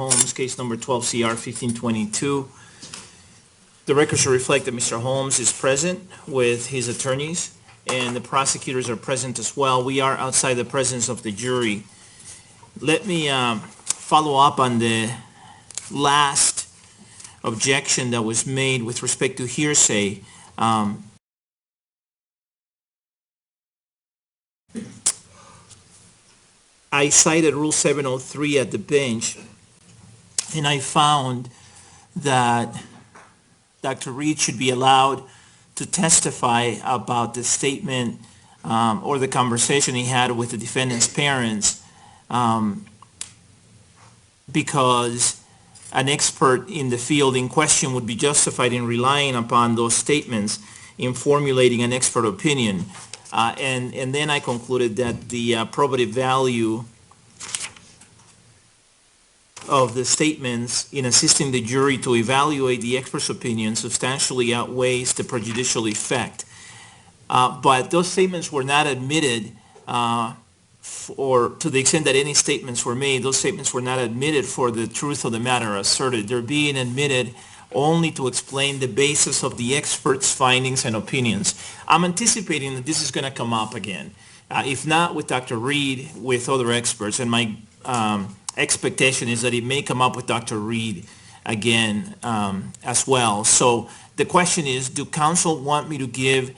Holmes, case number 12 CR 1522. The record should reflect that Mr. Holmes is present with his attorneys, and the prosecutors are present as well. We are outside the presence of the jury. Let me follow up on the last objection that was made with respect to hearsay. I cited Rule 703 at the bench, and I found that Dr. Reed should be allowed to testify about the statement or the conversation he had with the defendant's parents because an expert in the field in question would be justified in relying upon those statements in formulating an expert opinion. And then I concluded that the probative value of the statements in assisting the jury to evaluate the expert's opinion substantially outweighs the prejudicial effect. But those statements were not admitted, or to the extent that any statements were made, those statements were not admitted for the truth of the matter asserted. They're being admitted only to explain the basis of the expert's findings and opinions. I'm anticipating that this is going to come up again. If not with Dr. Reed, with other experts, and my expectation is that it may come up with Dr. Reed again as well. So the question is, do counsel want me to give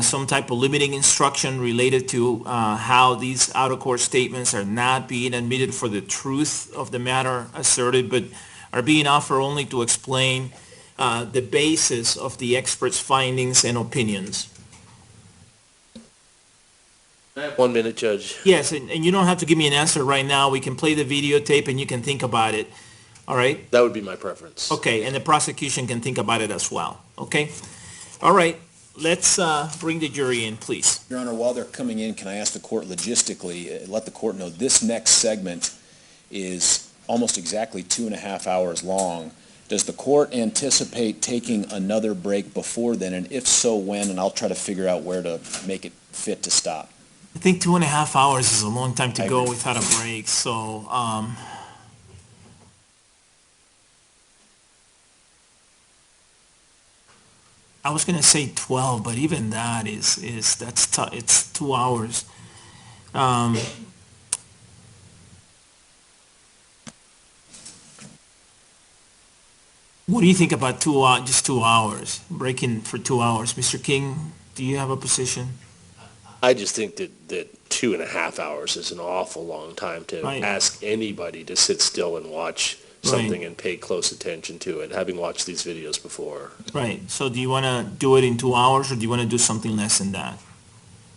some type of limiting instruction related to how these out-of-court statements are not being admitted for the truth of the matter asserted, but are being offered only to explain the basis of the expert's findings and opinions? I have 1 minute, Judge. Yes, and you don't have to give me an answer right now. We can play the videotape and you can think about it. All right? That would be my preference. Okay, and the prosecution can think about it as well. Okay? All right. Let's bring the jury in, please. Your Honor, while they're coming in, can I ask the court logistically, let the court know this next segment is almost exactly 2.5 hours long. Does the court anticipate taking another break before then, and if so, when? And I'll try to figure out where to make it fit to stop. I think 2.5 hours is a long time to go without a break, so I was gonna say 12, but even that it's 2 hours. What do you think about just 2 hours, breaking for 2 hours? Mr. King, do you have a position? I just think that 2.5 hours is an awful long time to Right. ask anybody to sit still and watch something and pay close attention to it, having watched these videos before. Right, so do you want to do it in 2 hours, or do you want to do something less than that?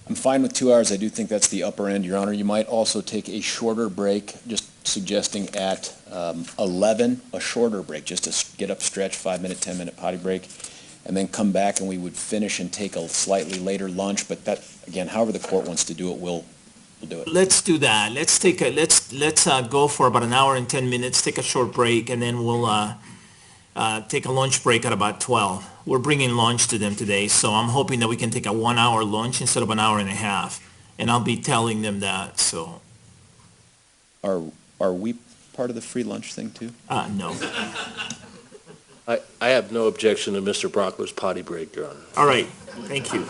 I'm fine with 2 hours. I do think that's the upper end, Your Honor. You might also take a shorter break, just suggesting at 11, a shorter break, just to get up, stretch, 5-minute, 10-minute potty break, and then come back and we would finish and take a slightly later lunch. But that, again, however the court wants to do it, we'll do it. Let's do that. Let's go for about an hour and 10 minutes, take a short break, and then we'll take a lunch break at about 12. We're bringing lunch to them today, so I'm hoping that we can take a 1-hour lunch instead of an hour and a half, and I'll be telling them that. So Are we part of the free lunch thing too? no. I have no objection to Mr. Brockler's potty break, Your Honor. All right, thank you.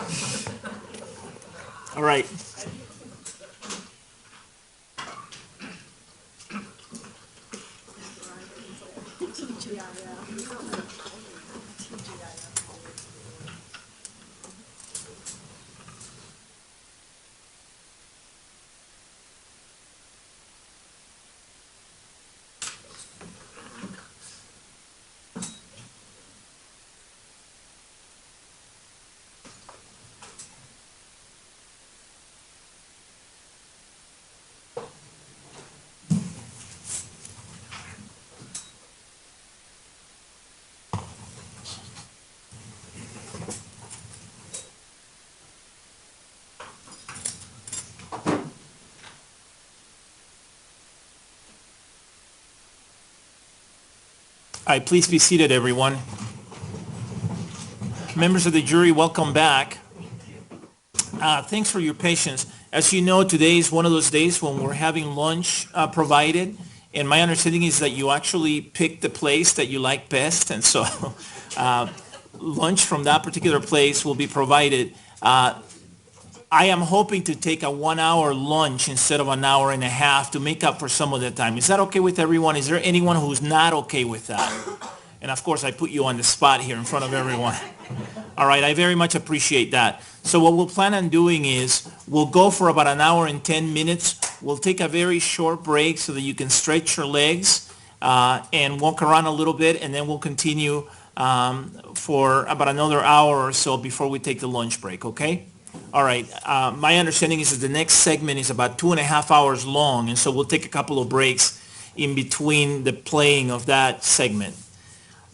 All right. All right, please be seated, everyone. Members of the jury, welcome back. Thanks for your patience. As you know, today is one of those days when we're having lunch provided, And my understanding is that you actually picked the place that you like best, and so lunch from that particular place will be provided. I am hoping to take a 1-hour lunch instead of an hour and a half to make up for some of the time. Is that okay with everyone? Is there anyone who's not okay with that? And of course, I put you on the spot here in front of everyone. All right, I very much appreciate that. So what we'll plan on doing is we'll go for about an hour and 10 minutes. We'll take a very short break so that you can stretch your legs and walk around a little bit, and then we'll continue for about another hour or so before we take the lunch break, okay? All right, my understanding is that the next segment is about 2.5 hours long, and so we'll take a couple of breaks in between the playing of that segment.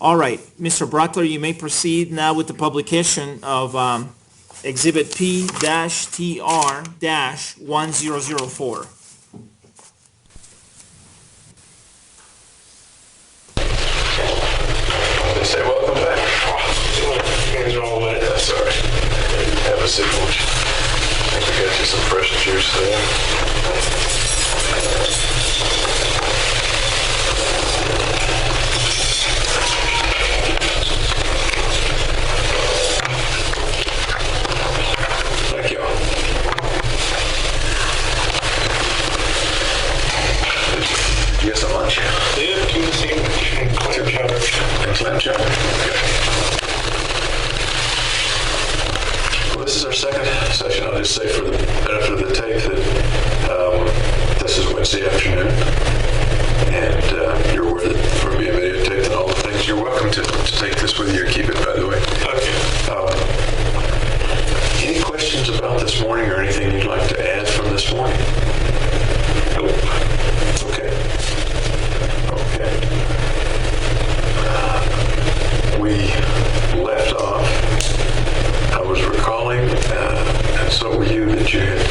All right, Mr. Brockler, you may proceed now with the publication of Exhibit P-TR-1004. They say welcome back. Hands are all wet. That's all right. Have a seat, won't you? I think we got you some fresh juice there. Thank you. Did you get some lunch? Yeah, tuna sandwich and clam chowder. And clam chowder? Okay. Well, this is our second session. I'll just say for the benefit of the tape that this is Wednesday afternoon, and you're aware that for me a videotape and all the things. You're welcome to take this with you or keep it, by the way. Okay. Any questions about this morning or anything you'd like to add from this morning? Nope. Okay. Okay. We left off. I was recalling, and so were you, that you had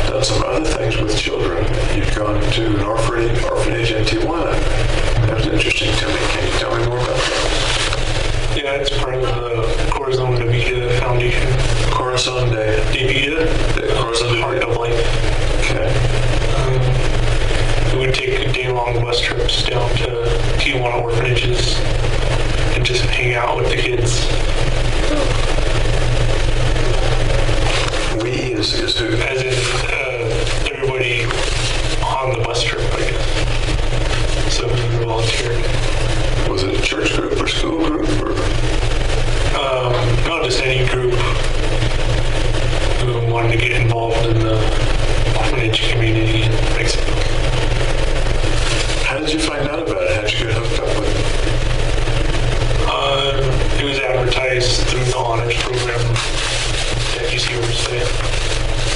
done some other things with children. You'd gone to an orphanage in Tijuana. That was interesting to me. Can you tell me more about that? Yeah, it's part of the Corazon de Vida Foundation. Corazon de Vida, Corazon de Heart Vida. of Life. Okay. We would take day-long bus trips down to Tijuana orphanages and just hang out with the kids. We is who? As in everybody on the bus trip, I guess. So we volunteered. Was it a church group or school group or? Not just any group who wanted to get involved in the orphanage community in Mexico. How did you find out about it? How did you get hooked up with it? It was advertised through the honors program at UC Riverside.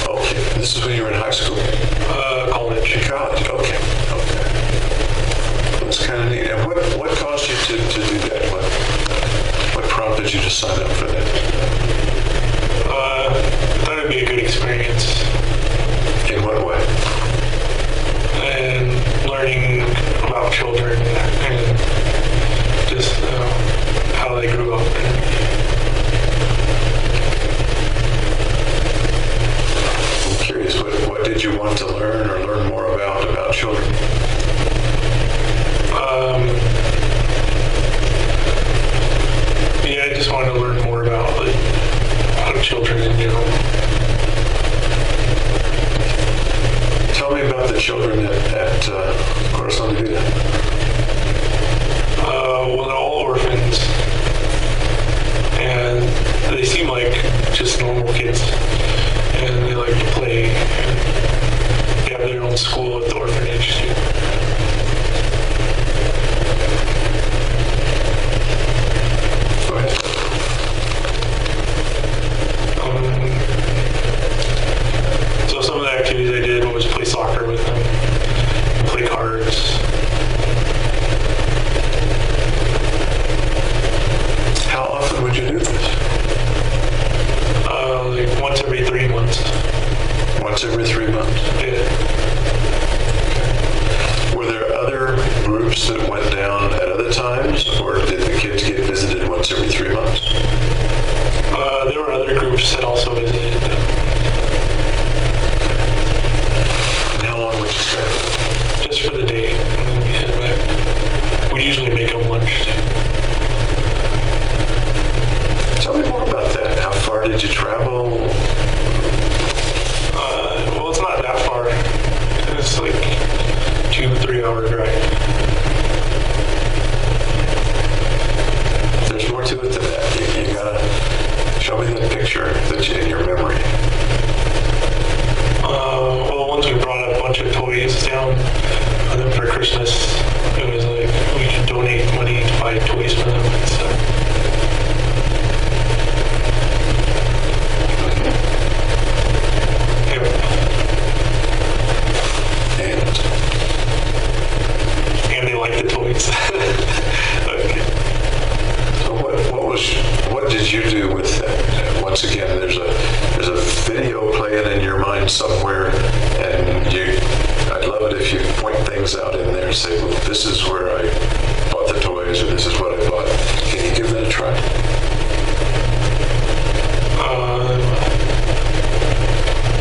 Okay, this is when you were in high school? College. College, okay. That's kind of neat. And what caused you to do that? What prompted you to sign up for that? I thought it'd be a good experience. In what way? And learning about children and just how they grew up. I'm curious, what did you want to learn or learn more about children? Yeah, I just wanted to learn more about children in general. Tell me about the children at Corazon de Vida. Well, they're all orphans, and they seem like just normal kids, and they like to play, and they have their own school at the orphanage too. Go ahead. So some of the activities I did was play soccer with them, play cards. How often would you do this? Like once every 3 months. Once every 3 months. Yeah. Were there other groups that went down at other times, or did the kids get visited once every 3 months? There were other groups that also visited them. And how long would you stay? Just for the day. we usually make them lunch. Tell me more about that. How far did you travel? Well, it's not that far. It's like 2-3 hour drive. There's more to it than that. You gotta show me the picture that's in your memory. Well, once we brought a bunch of toys down for them for Christmas, it was like we should donate money to buy toys for them and stuff. Yep. And they like the toys. Okay. So what did you do with that? Once again, there's a video playing in your mind somewhere, and I'd love it if you point things out in there and say, well, this is where I bought the toys, or this is what I bought. Can you give that a try?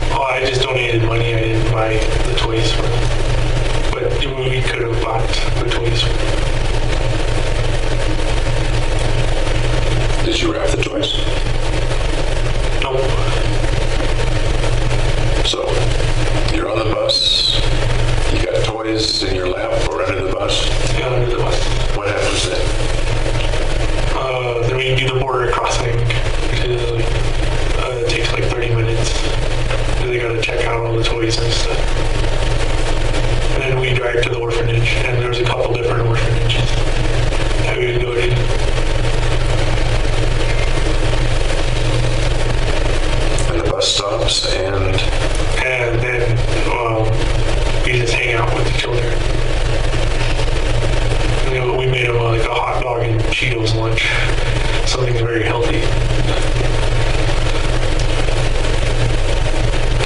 Well, I just donated money. I didn't buy the toys for them. But we could have bought the toys for them. Did you wrap the toys? Nope. So, you're on the bus, you got toys in your lap or under the bus. Yeah, under the bus. What happens then? Then we do the border crossing, which is it takes like 30 minutes. And they gotta check out all the toys and stuff. And then we drive to the orphanage, and there's a couple different orphanages that we would go to. And the bus stops, and then we just hang out with the children. We made them like a hot dog and Cheetos lunch, something very healthy.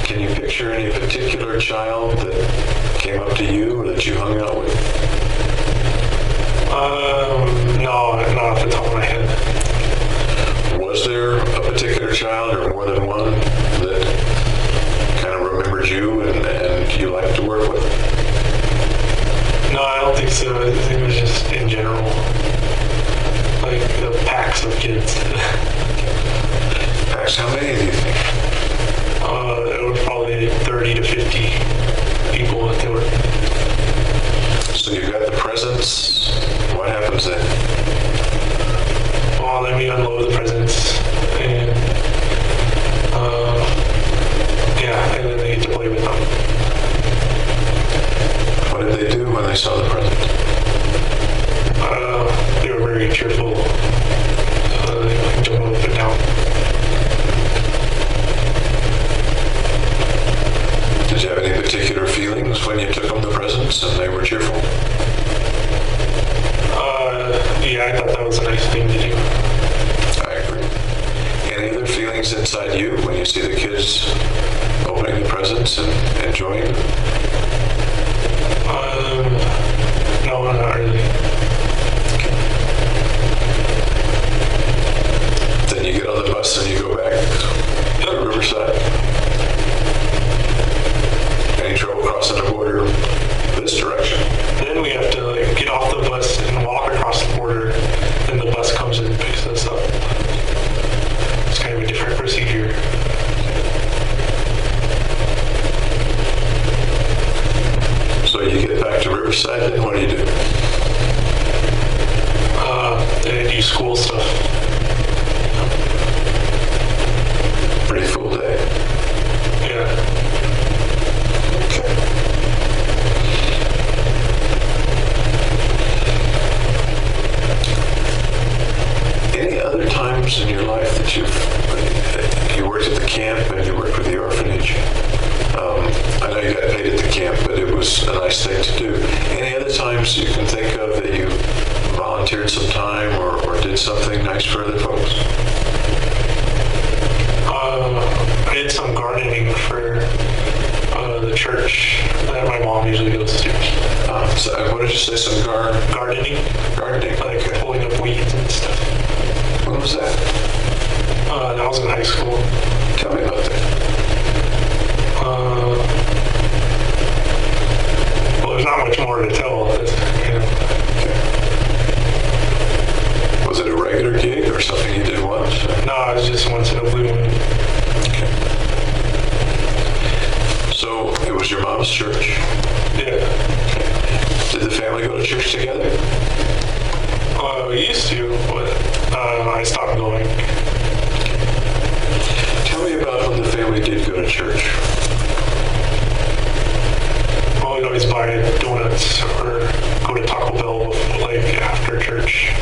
can you picture any particular child that came up to you or that you hung out with? No, not off the top of my head. Was there a particular child or more than one that kind of remembered you and you liked to work with? No, I don't think so. I think it was just in general, like the packs of kids. Max, how many do you think? It was probably 30 to 50 people that they were. So you got the presents. What happens then? Well, then we unload the presents, and and then they get to play with them. What did they do when they saw the present? They were very cheerful. They would jump up and down. Did you have any particular feelings when you took them the presents and they were cheerful? Yeah, I thought that was a nice thing to do. I agree. Any other feelings inside you when you see the kids opening the presents and enjoying them? No, not really. Then you get on the bus and you go back to Riverside. Any trouble crossing the border this direction? Then we have to get off the bus and walk across the border, and the bus comes and picks us up. It's kind of a different procedure. So you get back to Riverside, then what do you do? Then I do school stuff. Pretty full day. Yeah. Any other times in your life that you worked at the camp and you worked with the orphanage? I know you got paid at the camp, but it was a nice thing to do. Any other times you can think of that you volunteered some time or did something nice for other folks? I did some gardening for the church that my mom usually goes to. So what did you say? Some Gardening? gardening? Like pulling up weeds and stuff. When was that? That was in high school. Tell me about that. Well, there's not much more to tell. it's just once in a blue moon. Okay. So it was your mom's church. Yeah. Did the family go to church together? We used to, but I stopped going. Tell me about when the family did go to church. Well, we'd always buy donuts or go to Taco Bell like after church.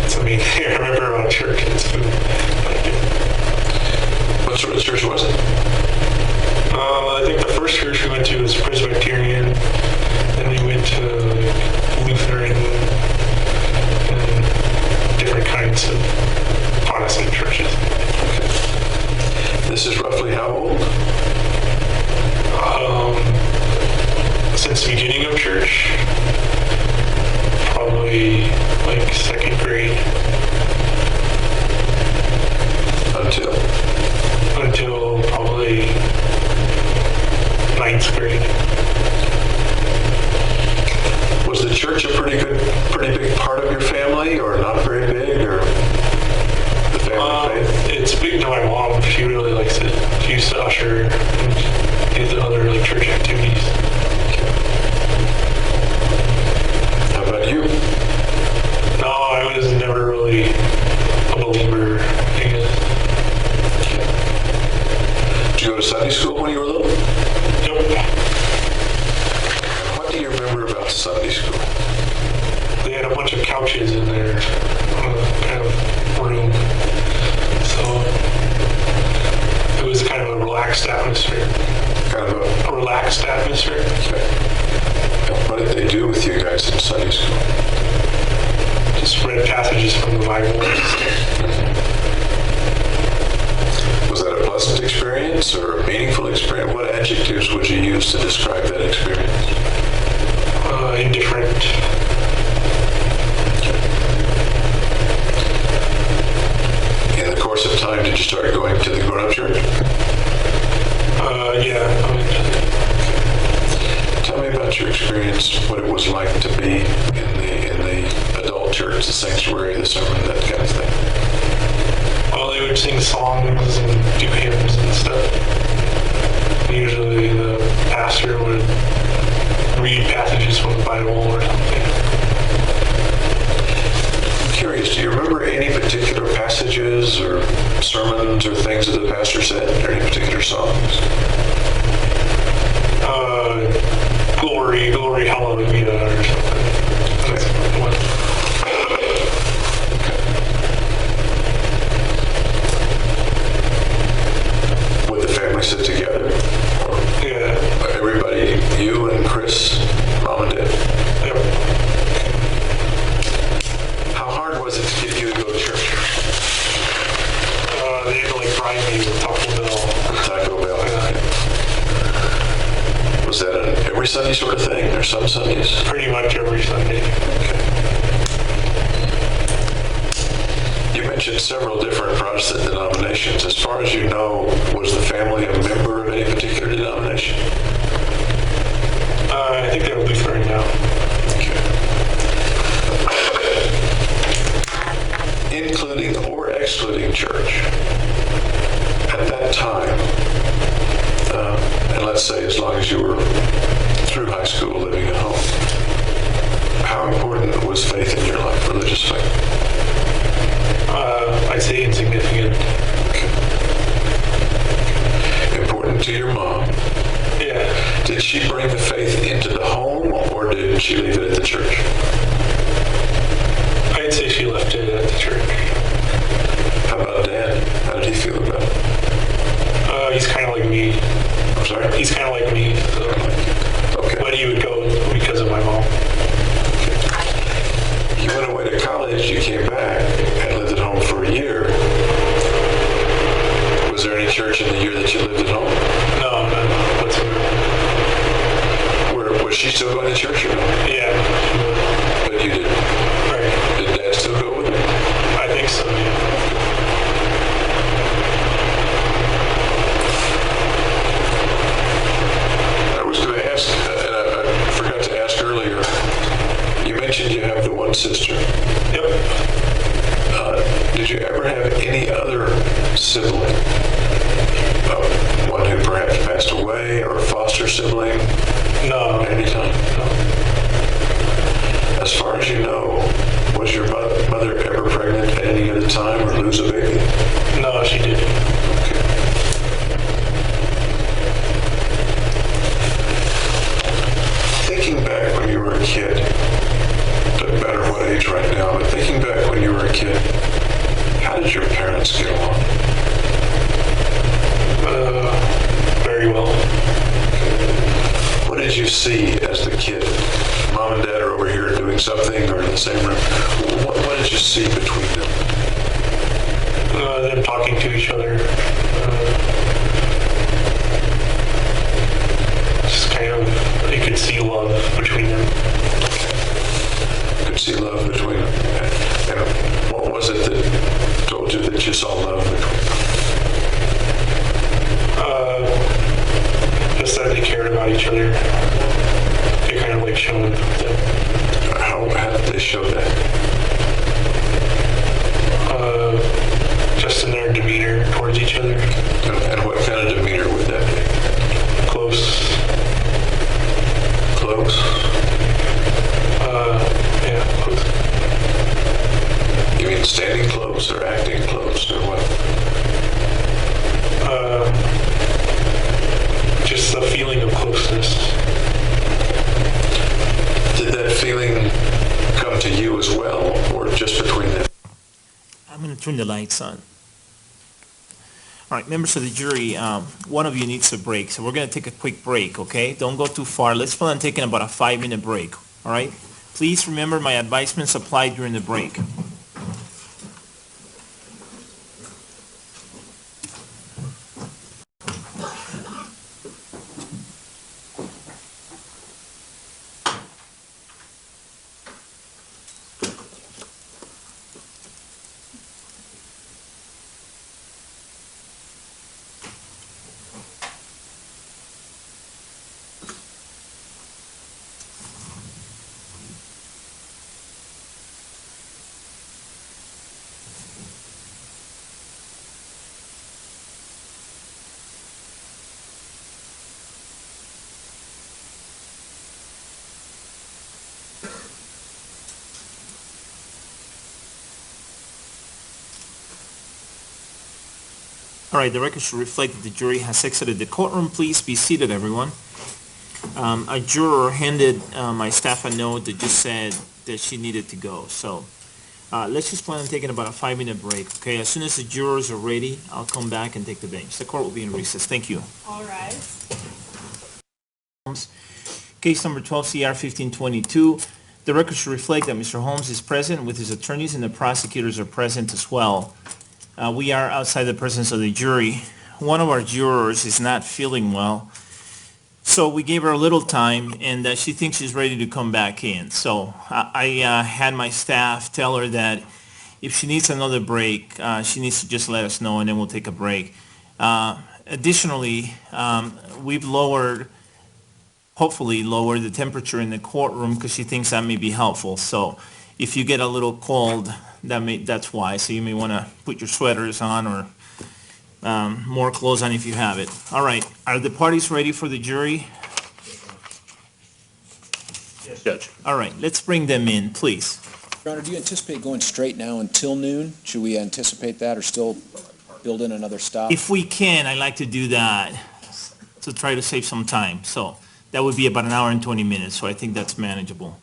It's the main thing I remember about church. It's food. What sort of church was it? I think the first church we went to was Presbyterian, then we went to Lutheran, and different kinds of Protestant churches. This is roughly how old? Since the beginning of church, probably like second grade until probably ninth grade. Was the church a pretty big part of your family, or not very big, or the family faith? It's big to my mom. She really likes it. She used to usher and do the other like church activities. How about you? No, I was never really a believer, I guess. Did you go to Sunday school when you were little? Yep. What do you remember about Sunday school? They had a bunch of couches in their kind of room. So it was kind of a relaxed atmosphere. Kind of A relaxed atmosphere. what did they do with you guys in Sunday school? Just read passages from the Bible. Was that a pleasant experience or a meaningful experience? What adjectives would you use to describe that experience? Indifferent. In the course of time, did you start going to the grown-up church? Yeah. Tell me about your experience, what it was like to be in the adult church, the sanctuary, the sermon, that kind of thing. Well, they would sing songs and do hymns and stuff. Usually the pastor would read passages from the Bible or something. I'm curious, do you remember any particular passages or sermons or things that the pastor said, or any particular songs? Glory, glory, hallelujah, or something. That's one. Would the family sit together? Or Yeah. everybody, you and Chris, mom and dad? Yep. How hard was it to get you to go to church? They had to like bribe me with Taco Bell. Taco Bell. Yeah. Was that an every Sunday sort of thing, or some Sundays? Pretty much every Sunday. You mentioned several different Protestant denominations. As far as you know, was the family a member of any particular denomination? I think they're Lutheran now. Including or excluding church, at that time, and let's say as long as you were through high school living at home, how important was faith in your life, religious faith? I'd say insignificant. Important to your mom. Yeah. Did she bring the faith into the home, or did she leave it at the church? I'd say she left it at the church. How about Dad? How did he feel about it? He's kind of like me. I'm sorry? He's kind of like me. So. Okay. But he would go because of my mom. You went away to college, you came back, and lived at home for a year. Was there any church in the year that you lived at home? No, none whatsoever. Was she still going to church or no? Yeah. But you didn't. Right. Did Dad still go with you? I think so, yeah. I was going to ask, and I forgot to ask earlier, you mentioned you have the one sister. Yep. Did you ever have any other sibling? One who perhaps passed away, or a foster sibling? No. Anytime? No. As far as you know, was your mother ever pregnant at any other time or lose a baby? No, she didn't. Okay. Thinking back when you were a kid, doesn't matter what age right now, but thinking back when you were a kid, how did your parents get along? Very well. What did you see as the kid? Mom and Dad are over here doing something or in the same room. What did you see between them? Them talking to each other. Just kind of, you could see love between them. You could see love between them. And what was it that told you that you saw love between them? Just that they cared about each other. They kind of like showed them. How did they show that? Just in their demeanor towards each other. And what kind of demeanor would that be? Close. Close? Yeah, close. You mean standing close or acting close or what? Just the feeling of closeness. Did that feeling come to you as well, or just between them? I'm going to turn the lights on. All right, members of the jury, one of you needs a break, so we're going to take a quick break, okay? Don't go too far. Let's plan on taking about a 5-minute break, all right? Please remember my advisements apply during the break. All right, the record should reflect that the jury has exited the courtroom. Please be seated, everyone. A juror handed my staff a note that just said that she needed to go. So let's just plan on taking about a 5-minute break, okay? As soon as the jurors are ready, I'll come back and take the bench. The court will be in recess. Thank you. All right. Case number 12 CR 1522. The record should reflect that Mr. Holmes is present with his attorneys and the prosecutors are present as well. We are outside the presence of the jury. One of our jurors is not feeling well, so we gave her a little time, and she thinks she's ready to come back in. So I had my staff tell her that if she needs another break, she needs to just let us know, and then we'll take a break. Additionally, we've hopefully lowered the temperature in the courtroom because she thinks that may be helpful. So if you get a little cold, that's why. So you may want to put your sweaters on or more clothes on if you have it. All right. Are the parties ready for the jury? Yes, Judge. All right. Let's bring them in, please. Your Honor, do you anticipate going straight now until noon? Should we anticipate that or still build in another stop? If we can, I'd like to do that to try to save some time. So that would be about an hour and 20 minutes. So I think that's manageable.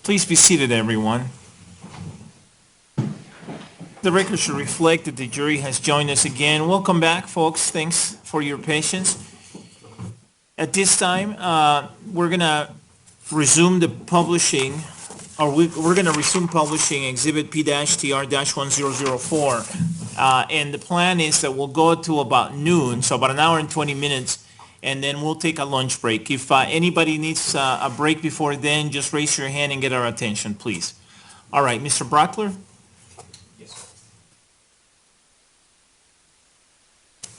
Please be seated, everyone. The record should reflect that the jury has joined us again. Welcome back, folks. Thanks for your patience. At this time, we're going to resume the publishing, or we're going to resume publishing Exhibit P-TR-1004. And the plan is that we'll go to about noon, so about an hour and 20 minutes, and then we'll take a lunch break. If anybody needs a break before then, just raise your hand and get our attention, please. All right, Mr. Brockler? Yes.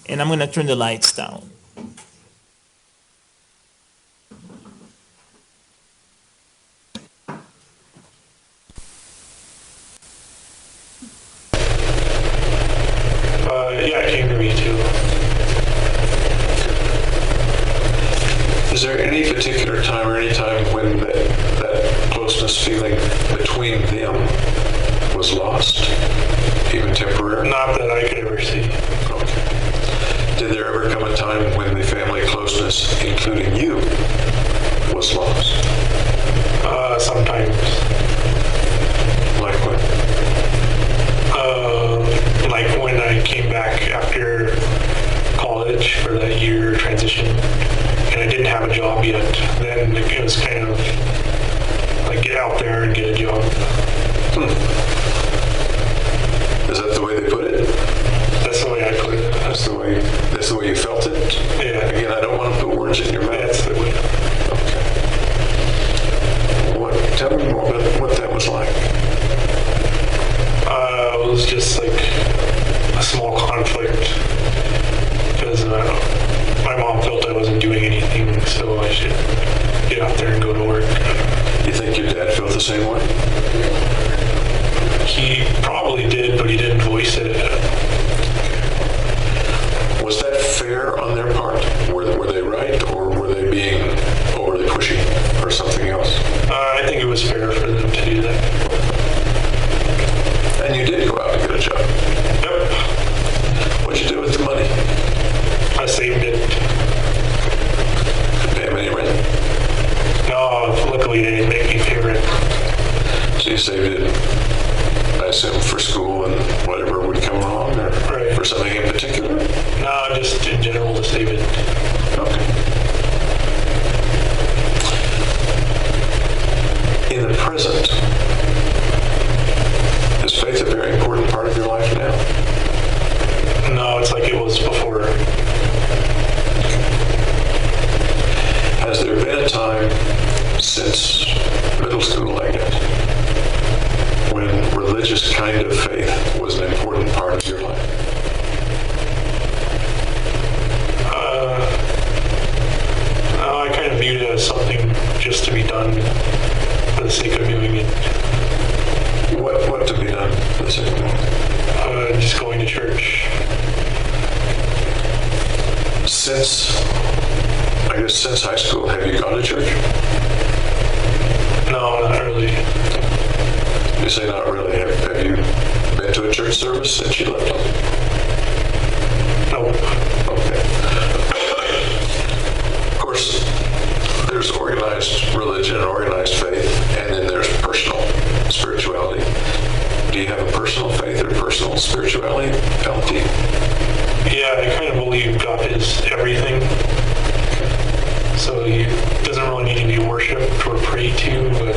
And I'm going to turn the lights down. Yeah, it came to me too. Is there any particular time or any time when that closeness feeling between them was lost, even temporarily? Not that I could ever see. Okay. Did there ever come a time when the family closeness, including you, was lost? Sometimes. Like what? Like when I came back after college for that year transition, and I didn't have a job yet, then it was kind of like get out there and get a job. Is that the way they put it? That's the way I put it. That's the way you felt it? Yeah. Again, I don't want to put words in your mouth. That's the way. Okay. Tell me more about what that was like. It was just like a small conflict because my mom felt I wasn't doing anything, so I should get out there and go to work. You think your dad felt the same way? He probably did, but he didn't voice it. Was that fair on their part? Were they right, or were they being overly pushy, or something else? I think it was fair for them to do that. And you did go out and get a job. Yep. What'd you do with the money? I saved it. Did you pay them any rent? No, luckily they didn't make me pay rent. So you saved it, I assume, for school and whatever would come along, or Right. for something in particular? No, just in general to save it. Okay. In the present, is faith a very important part of your life now? No, it's like it was before. Has there been a time since middle school, I guess, when religious kind of faith was an important part of your life? No, I kind of viewed it as something just to be done for the sake of doing it. What to be done for the sake of doing? Just going to church. Since high school, have you gone to church? No, not really. You say not really. Have you been to a church service since you left home? No. Okay. Of course, there's organized religion and organized faith, and then there's personal spirituality. Do you have a personal faith or personal spirituality? Yeah, I kind of believe God is everything. So he doesn't really need to be worshipped or prayed to, but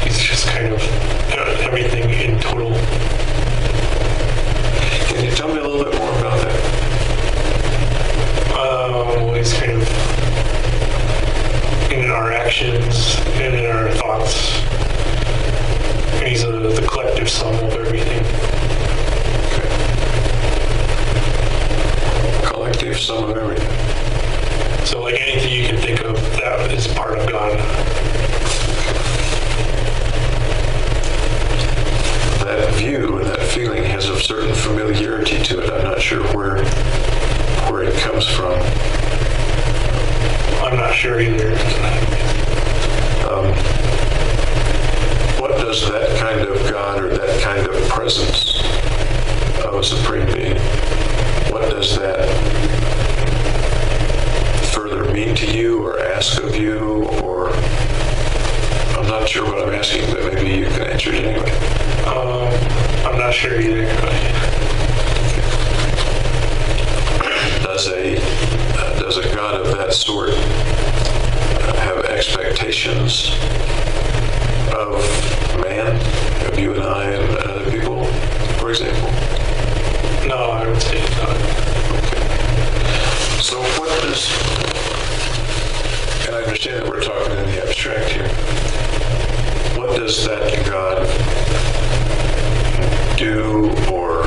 he's just kind of everything in total. Can you tell me a little bit more about that? He's kind of in our actions and in our thoughts. And he's the collective sum of everything. Collective sum of everything. So like anything you can think of, that is part of God. That view and that feeling has a certain familiarity to it. I'm not sure where it comes from. I'm not sure either. What does that kind of God or that kind of presence of a supreme being, what does that further mean to you or ask of you? Or I'm not not sure what I'm asking, but maybe you can answer it anyway. I'm not sure either. Does a God of that sort have expectations of man, of you and I and other people, for example? No, I would say not. So what does, and I understand that we're talking in the abstract here, what does that God do, or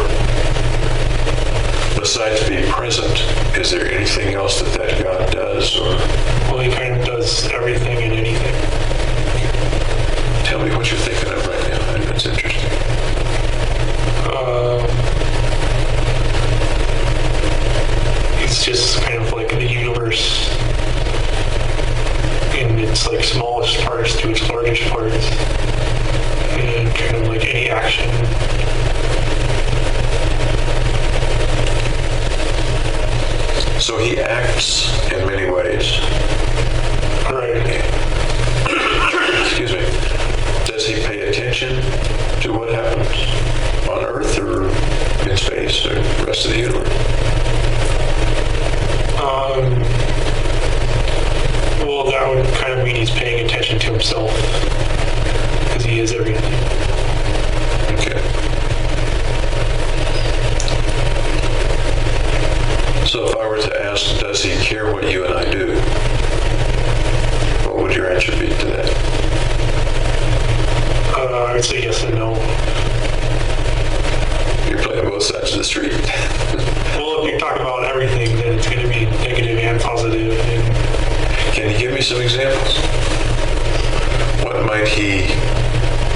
besides being present, is there anything else that God does, or? Well, he kind of does everything and anything. Tell me what you're thinking of right now. That's interesting. It's just kind of like the universe in its like smallest parts to its largest parts, and kind of like any action. So he acts in many ways. Right. Excuse me. Does he pay attention to what happens on Earth or in space or the rest of the universe? Well, that would kind of mean he's paying attention to himself, because he is everything. Okay. So if I were to ask, does he care what you and I do? What would your answer be to that? I would say yes and no. You're playing both sides of the street. Well, if you talk about everything, then it's going to be negative and positive. And Can you give me some examples? What might he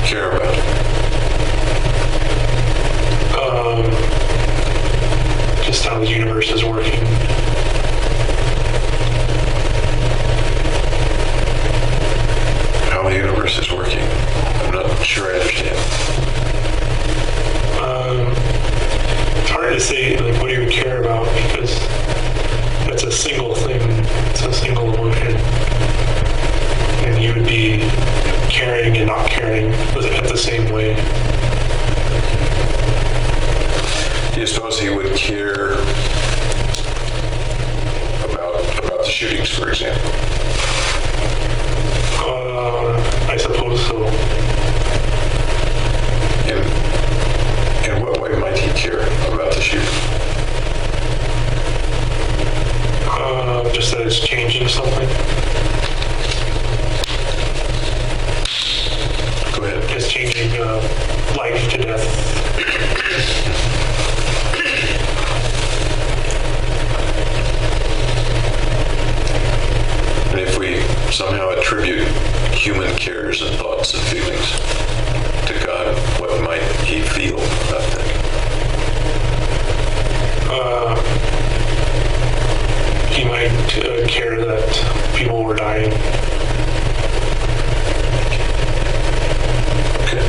care about? just how the universe is working. How the universe is working? I'm not sure I understand. It's hard to say like what he would care about because it's a single thing. It's a single emotion. And he would be caring and not caring at the same way. Do you suppose he would care about the shootings, for example? I suppose so. In what way might he care about the shooting? Just that it's changing something. Go ahead. It's changing life to death. And if we somehow attribute human cares and thoughts and feelings to God, what might he feel about that? He might care that people were dying. Okay.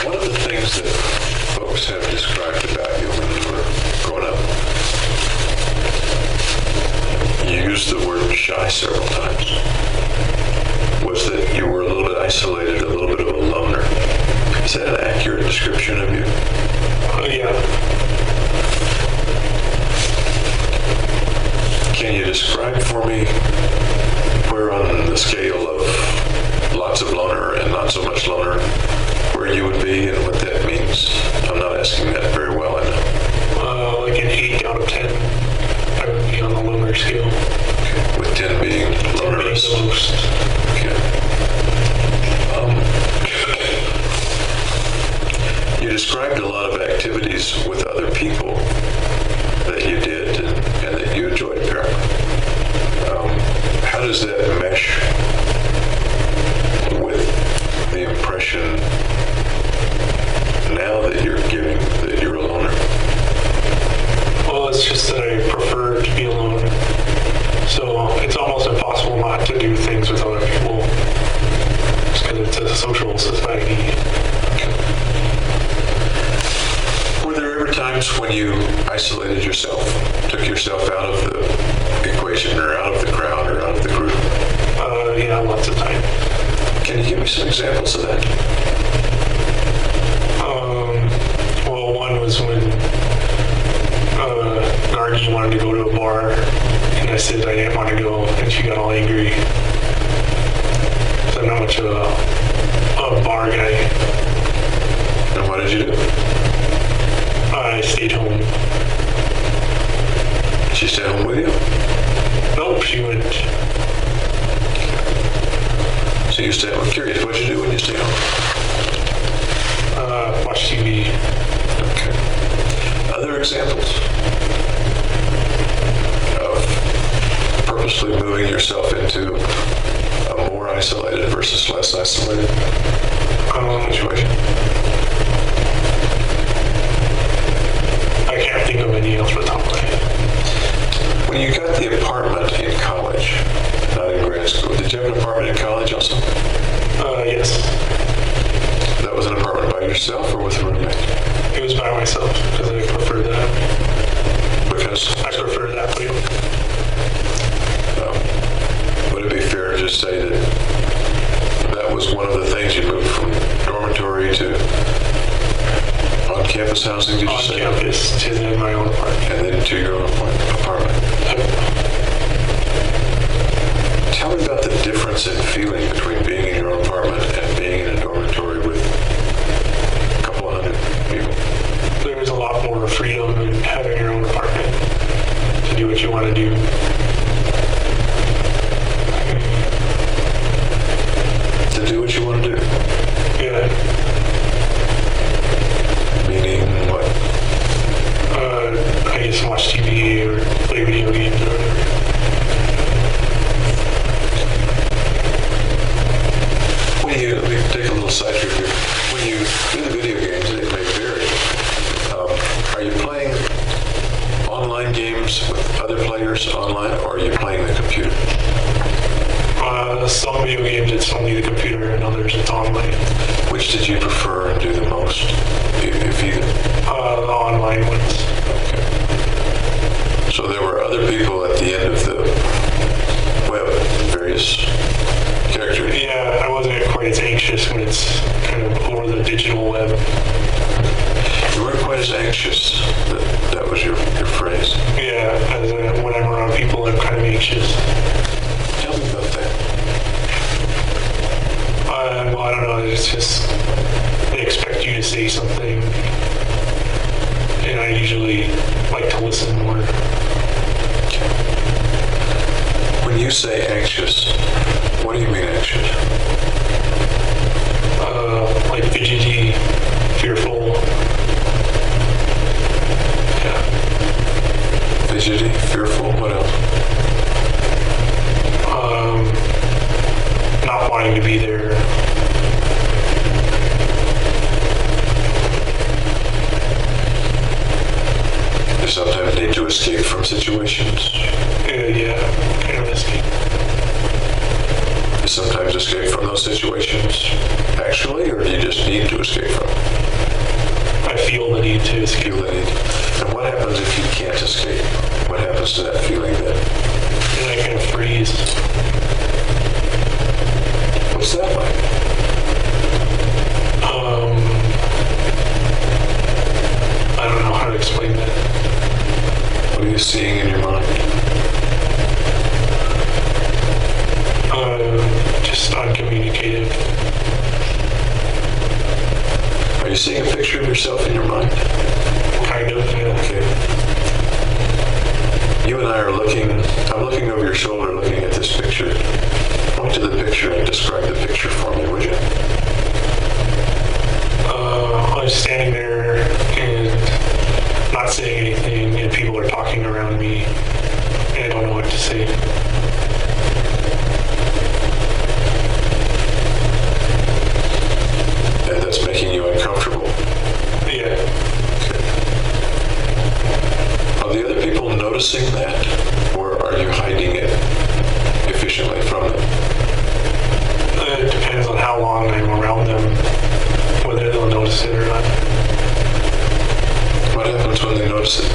One of the things that folks have described about you when you were growing up, you used the word shy several times, was that you were a little bit isolated, a little bit of a loner. Is that an accurate description of you? Yeah. Can you describe for me where on the scale of lots of loner and not so much loner, where you would be and what that means? I'm not asking that very well, I know. Like an 8 out of 10. I would be on the loner scale. Okay. With 10 being 10 being lonerous. the most. Okay. You described a lot of activities with other people that you did and that you enjoyed, apparently. How does that mesh with the impression now that you're giving that you're a loner? Well, it's just that I prefer to be alone. So it's isolated yourself, took yourself out of the equation or out of the crowd or out of the group? Yeah, lots of time. Can you give me some examples of that? Well, one was when Nargi wanted to go to a bar, and I said I didn't want to go, and she got all angry. So I'm not much of a bar guy. And what did you do? I stayed home. She stayed home with you? Nope, she went. So you stayed home. I'm curious, what'd you do when you stayed home? Watch TV. Okay. Other examples of purposely moving yourself into a more isolated versus less isolated situation? I can't think of any else for the top of my head. When you got the apartment in college, not in grad school, did you have an apartment in college also? Yes. That was an apartment by yourself or with a roommate? It was by myself, because I prefer that. Because I prefer that way. would it be fair to just say that that was one of the things you moved from dormitory to on-campus housing, did you On say? campus to then my own apartment. And then to your own apartment. Tell me about the difference in feeling between being in your own apartment and being in a dormitory with a couple of hundred people. There's a lot more freedom in having your own apartment to do what you want to do. To do what you want to do. Yeah. Meaning what? I guess watch TV or play video games or whatever. Let me take a little side trip here. When you do the video games, it may vary. Are you playing online games with other players online, or are you playing the computer? Some video games it's only the computer, and others it's online. Which did you prefer and do the most, if either? The online ones. Okay. So there were other people at the end of the web, various characters. Yeah, I wasn't quite as anxious when it's kind of over the digital web. You weren't quite as anxious. That was your phrase. Yeah, when I'm around people, I'm kind of anxious. Tell me about that. Well, I don't know. It's just they expect you to say something, and I usually like to listen more. When you say anxious, what do you mean anxious? Like fidgety, fearful. Yeah. Fidgety, fearful, what else? Not wanting to be there. You sometimes need to escape from situations. Yeah, kind of escape. You sometimes escape from those situations, actually, or do you just need to escape from them? I feel the need to escape. Feel the need. And what happens if you can't escape? What happens to that feeling then? And I kind of freeze. What's that like? I don't know how to explain that. What are you seeing in your mind? Just uncommunicative. Are you seeing a picture of yourself in your mind? Kind of, yeah. Okay. You and I are looking, I'm looking over your shoulder looking at this picture. Point to the picture and describe the picture for me, would you? I'm standing there and not saying anything, and people are talking around me, and I don't know what to say. And that's making you uncomfortable. Yeah. Are the other people noticing that, or are you hiding it efficiently from them? It depends on how long I'm around them, whether they'll notice it or not. What happens when they notice it?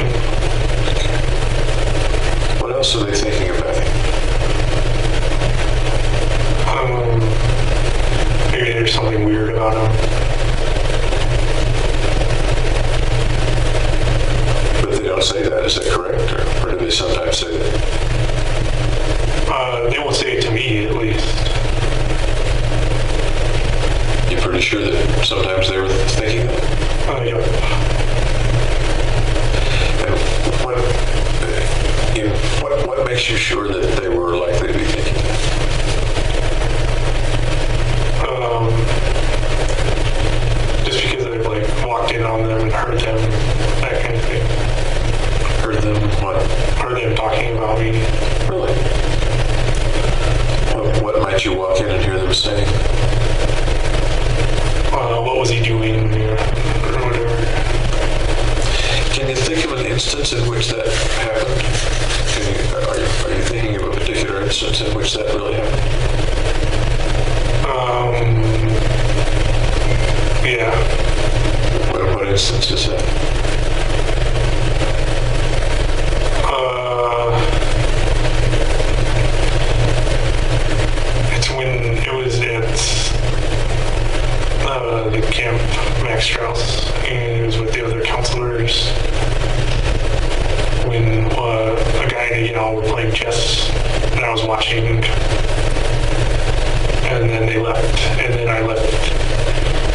talking. What else are they thinking about him? Maybe there's something weird about him. But they don't say that, is that correct? Or do they sometimes say that? They won't say it to me, at least. You're pretty sure that sometimes they were thinking that? Yep. And what makes you sure that they were likely to be thinking that? Just because I've like walked in on them and heard them, that kind of thing. Heard them what? Heard them talking about me. Really? What might you walk in and hear them saying? What was he doing or whatever. Can you think of an instance in which that happened? Are you thinking of a particular instance in which that really happened? Yeah. What instance is that? It's when it was at the camp Max Strauss, and it was with the other counselors. When a guy and a gal were playing chess, and I was watching, and then they left, and then I left,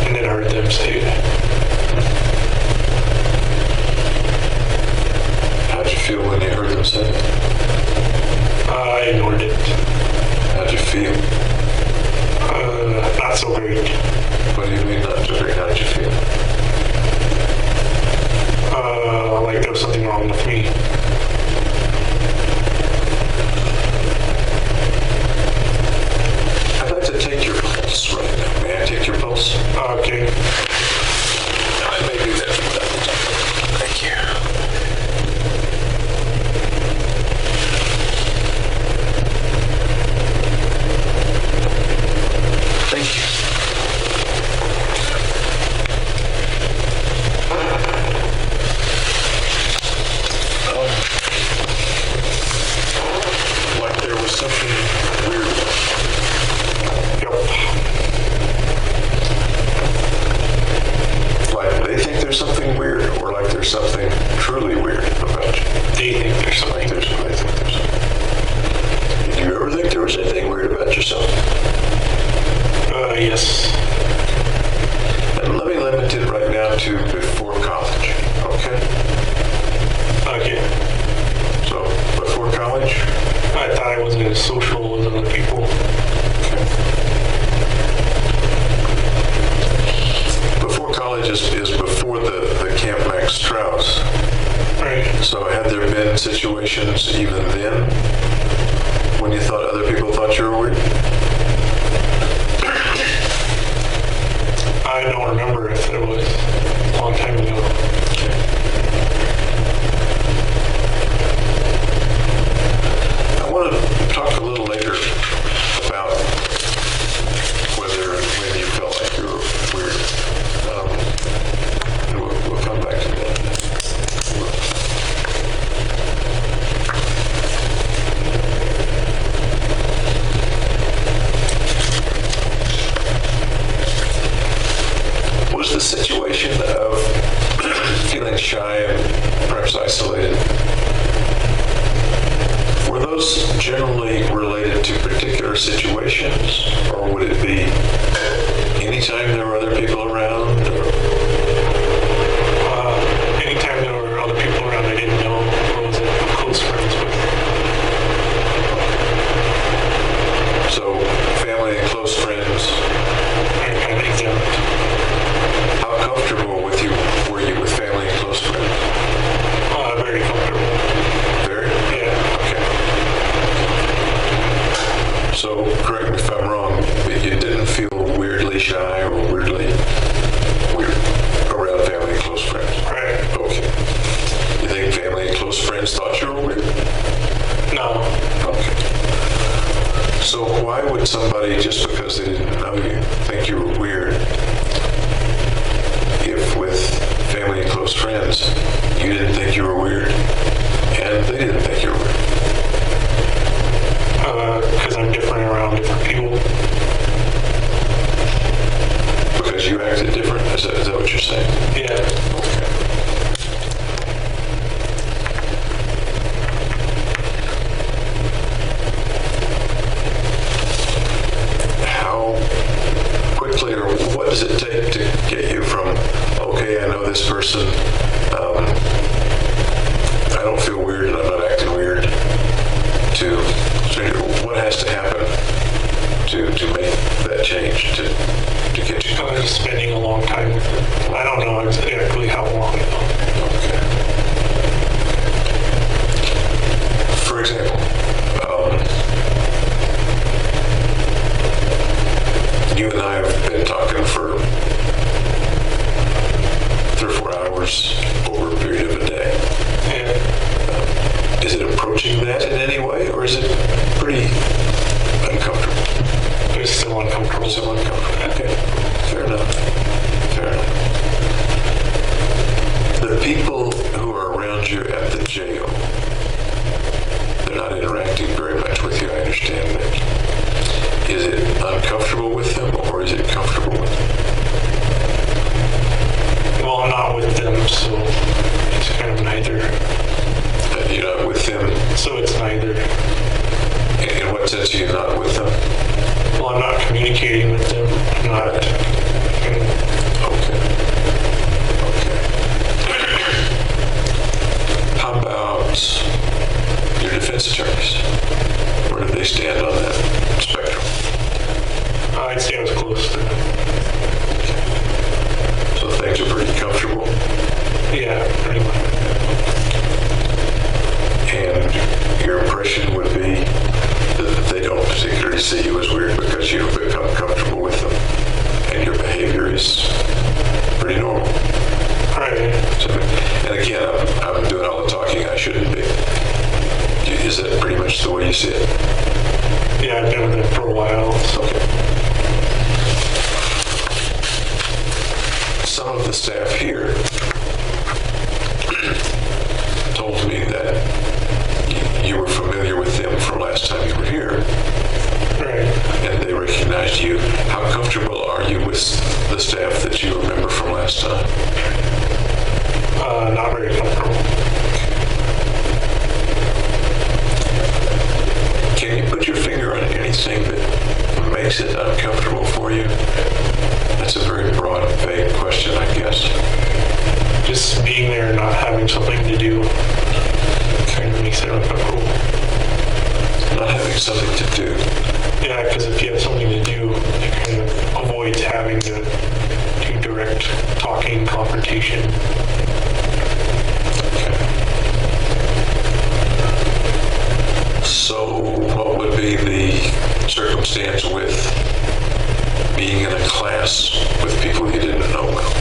and then I heard them say, How'd you feel when you heard them say it? I ignored it. How'd you feel? Not so great. What do you mean not so great? How'd you feel? Like there was something wrong with me. I'd like to take your pulse right now. May I take your pulse? Okay. I may do that from time to time. Thank you. Thank you. Like there was something weird. Yep. Like they think there's something weird, or like there's something truly weird about you. They think there's something. They think there's. Did you ever think there was anything weird about yourself? Yes. And let me limit it right now to before college, okay? Okay. So, before college, I thought I wasn't as social as other people. before college is before the Camp Max Strauss. Right. So had there been situations even then when you thought other people thought you were weird? I don't remember if there was a long time ago. I want to talk a little later about whether and when you felt like you were weird. And we'll come back to that. Was the situation of feeling shy and perhaps isolated, were those generally related to particular situations, or would it be anytime there were other people around? Anytime there were other people around I didn't know or was close friends with. So family and close friends. I'm kind of exempt. How comfortable were you with family and close friends? Very comfortable. Very? Yeah. Okay. So correct me if I'm wrong, but you didn't feel weirdly shy or weirdly weird around family and close friends? Right. Okay. You think family and close friends thought you were weird? No. Okay. So why would somebody, just because they didn't know you, think you were weird if with family and close friends you didn't think you were weird? is it pretty uncomfortable? It was still uncomfortable. Still uncomfortable. Okay, fair enough. Fair enough. The people who are around you at the jail, they're not interacting very much with you, I understand that. Is it uncomfortable with them, or is it comfortable with them? Well, I'm not with them, so it's kind of neither. You're not with them. So it's neither. In what sense are you not with them? Well, I'm not communicating with them. I'm not. Okay. How about your defense attorneys? Where do they stand on that spectrum? I'd say I was close to them. So things are pretty comfortable. Yeah, pretty much. And your impression would be that they don't particularly see you as weird because you've become comfortable with them and your behavior is pretty normal. Right. So, and again, I'm doing all the talking I shouldn't be. Is that pretty much the way you see it? Yeah, I've been with them for a while. So. Okay. Some of the staff here told me that you were familiar with them from last time you were here, Right. and they recognized you. How comfortable are you with the staff that you remember from last time? Not very comfortable. Can you put your finger on anything that makes it uncomfortable for you? That's a very broad, vague question, I guess. Just being there and not having something to do kind of makes it uncomfortable. Not having something to do. Yeah, because if you have something to do, it kind of avoids having to do direct talking, confrontation. So what would be the circumstance with being in a class with people you didn't know well?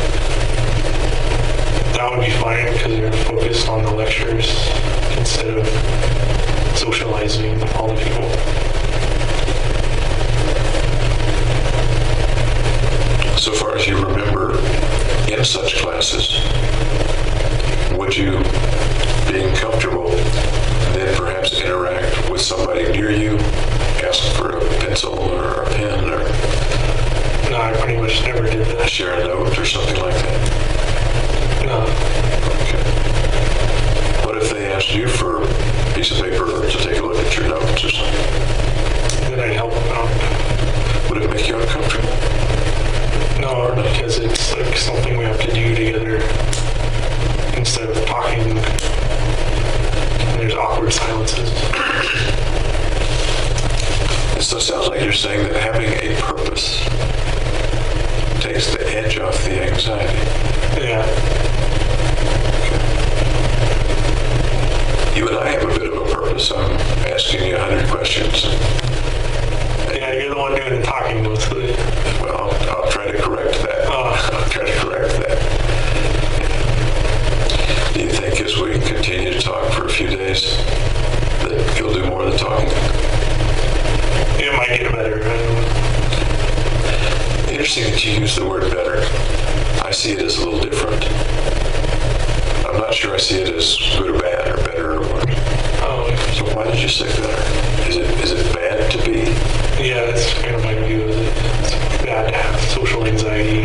That would be fine because they're focused on the lectures instead of socializing with all the people. So far as you remember in such classes, would you, being comfortable, then perhaps interact with somebody near you, ask for a pencil or a pen or No, I pretty much never did that. share a note or something like that? No. Okay. What if they asked you for a piece of paper to take a look at your notes or something? Then I'd help them out. Would it make you uncomfortable? No, because it's like something we have to do together instead of talking. There's awkward silences. So it sounds like you're saying that having a purpose takes the edge off the anxiety. Yeah. You and I have a bit of a purpose. I'm asking you 100 questions. Yeah, you're the one doing the talking mostly. Well, I'll try to correct that. I'll try to correct that. Do you think as we continue to talk for a few days that you'll do more of the talking? It might get better. Interesting that you use the word better. I see it as a little different. I'm not sure I see it as good or bad or better or worse. Oh, So why did you say better? Is it bad to be? yeah, that's kind of my view of it. It's bad to have social anxiety.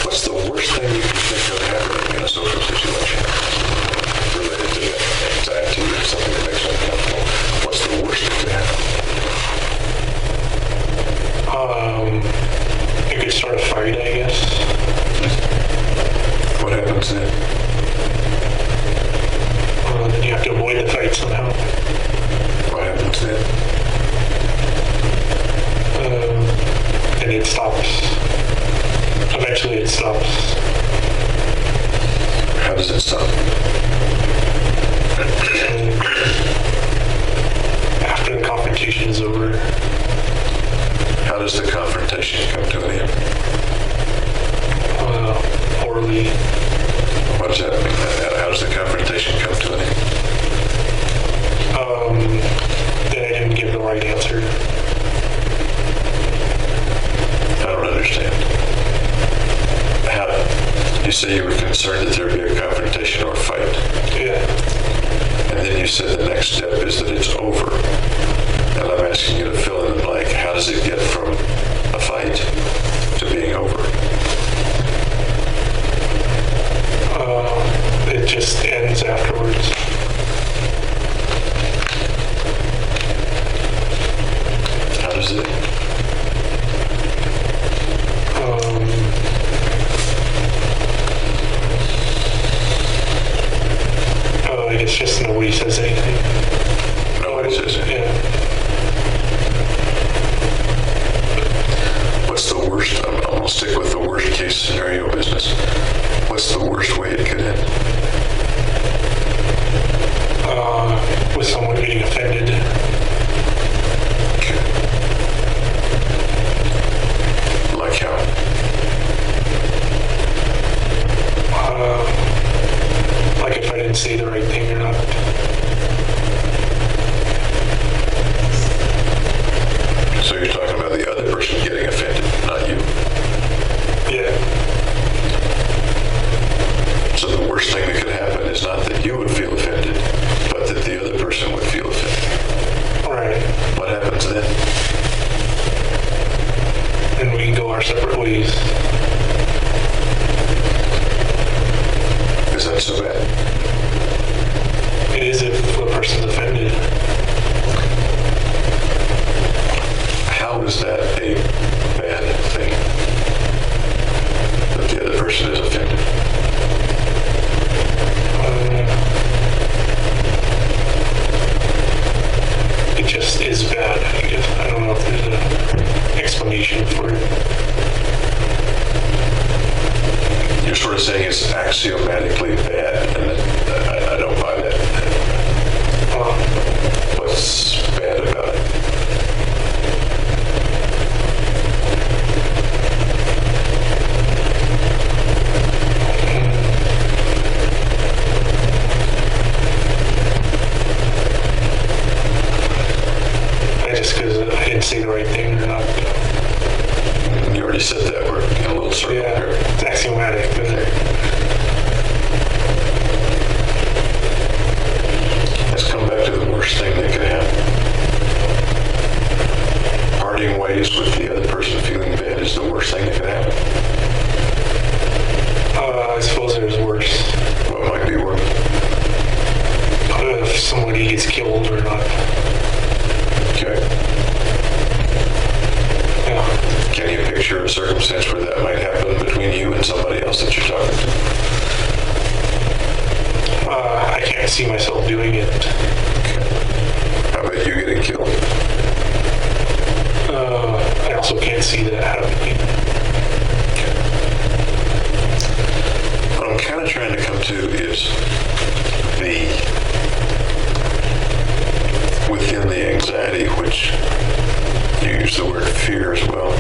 What's the worst thing you can think of happening in a social situation related to anxiety or something that makes you uncomfortable? What's the worst that could happen? It could start a fight, I guess. What happens then? Then you have to avoid the fight somehow. What happens then? And it stops. Eventually it stops. How does it stop? And after the confrontation is over, How does the confrontation come to an end? poorly. What does that mean? How does the confrontation come to an end? said the next step is that it's over. And I'm asking you to fill in the blank. How does it get from a fight to being over? It just ends afterwards. How does it? I guess just nobody says anything. Nobody says it. Yeah. What's the worst? I'm going to stick with the worst case scenario business. What's the worst way it could end? With someone getting offended. Like how? Like if I didn't say the right thing or not. So you're talking about the other person getting offended, not you. Yeah. So the worst thing that could happen is not that you would feel offended, but that the other person would feel offended. Right. What happens then? And we can go our separate ways. Is that so bad? It is if the person's offended. How is that a bad thing? That the other person is offended? It just is bad, I guess. I don't know if there's an explanation for it. You're sort of saying it's axiomatically bad, and I don't buy that. What's bad about it? Just because I didn't say the right thing or not. You already said that. We're in a little circle Yeah, here. it's axiomatic, isn't it? Let's come back to the worst thing that could happen. Parting ways with the other person feeling bad is the worst thing that could happen. I suppose there's worse. What might be worse? If somebody gets killed or not. Okay. Yeah. Can you picture a circumstance where that might happen between you and somebody else that you're talking to? I can't see myself doing it. How about you getting killed? I also can't see that happening. What I'm kind of trying to come to is within the anxiety, which you use the word fear as well,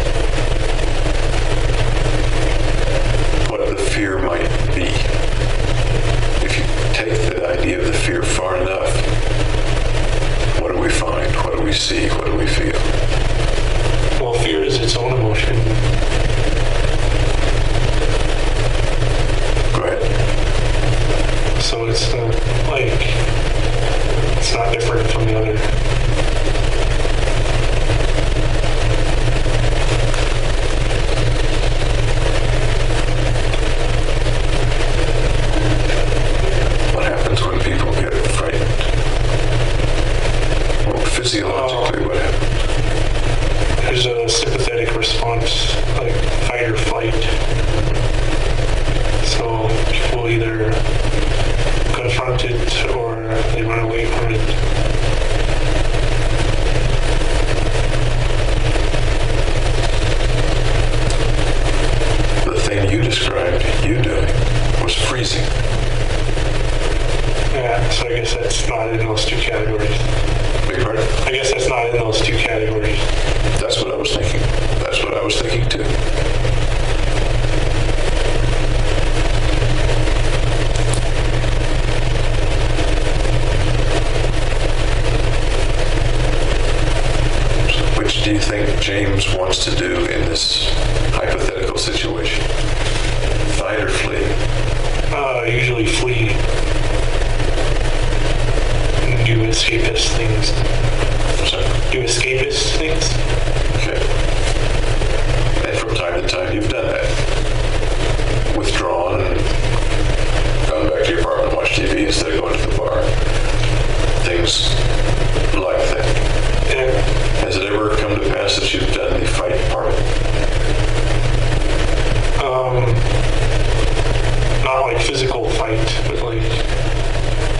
what the fear might be. If you take the idea of the fear far enough, what do we find? What do we see? What do we feel? Well, fear is its own emotion. Go ahead. So it's it's not different from the other. What happens when people get frightened? Well, physiologically, what happens? There's a sympathetic response, like fight or flight. So people either confront it or they run away from it. The thing you described you doing was freezing. Yeah, so I guess that's not in those two categories. Beg your pardon? I guess that's not in those two categories. That's what I was thinking. That's what I was thinking too. Which do you think James wants to do in this hypothetical situation? Fight or flee? Usually flee. escapist things. So, Do escapist things? okay. And from time to time, you've done that. Withdrawn and gone back to your apartment and watched TV instead of going to the bar. Things like that. Yeah. Has it ever come to pass that you've done the fight part? Not like physical fight, but like,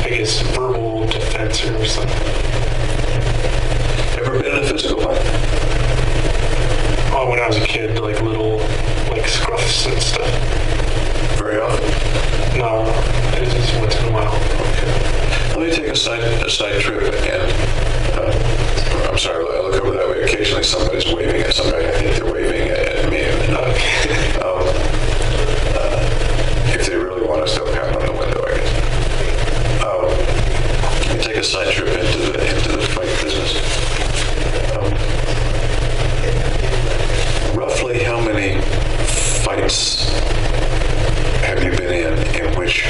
I guess verbal defense or something. Ever been in a physical fight? Oh, when I was a kid, like little, like scruffs and stuff. Very often? No, it's just once in a while. Let me take a side trip and, I'm sorry, I look over that way. Occasionally somebody's waving at somebody. I think they're waving at me. And, if they really want us, they'll pound on the window, I guess. Let me take a side trip into the fight business. Roughly how many fights have you been in which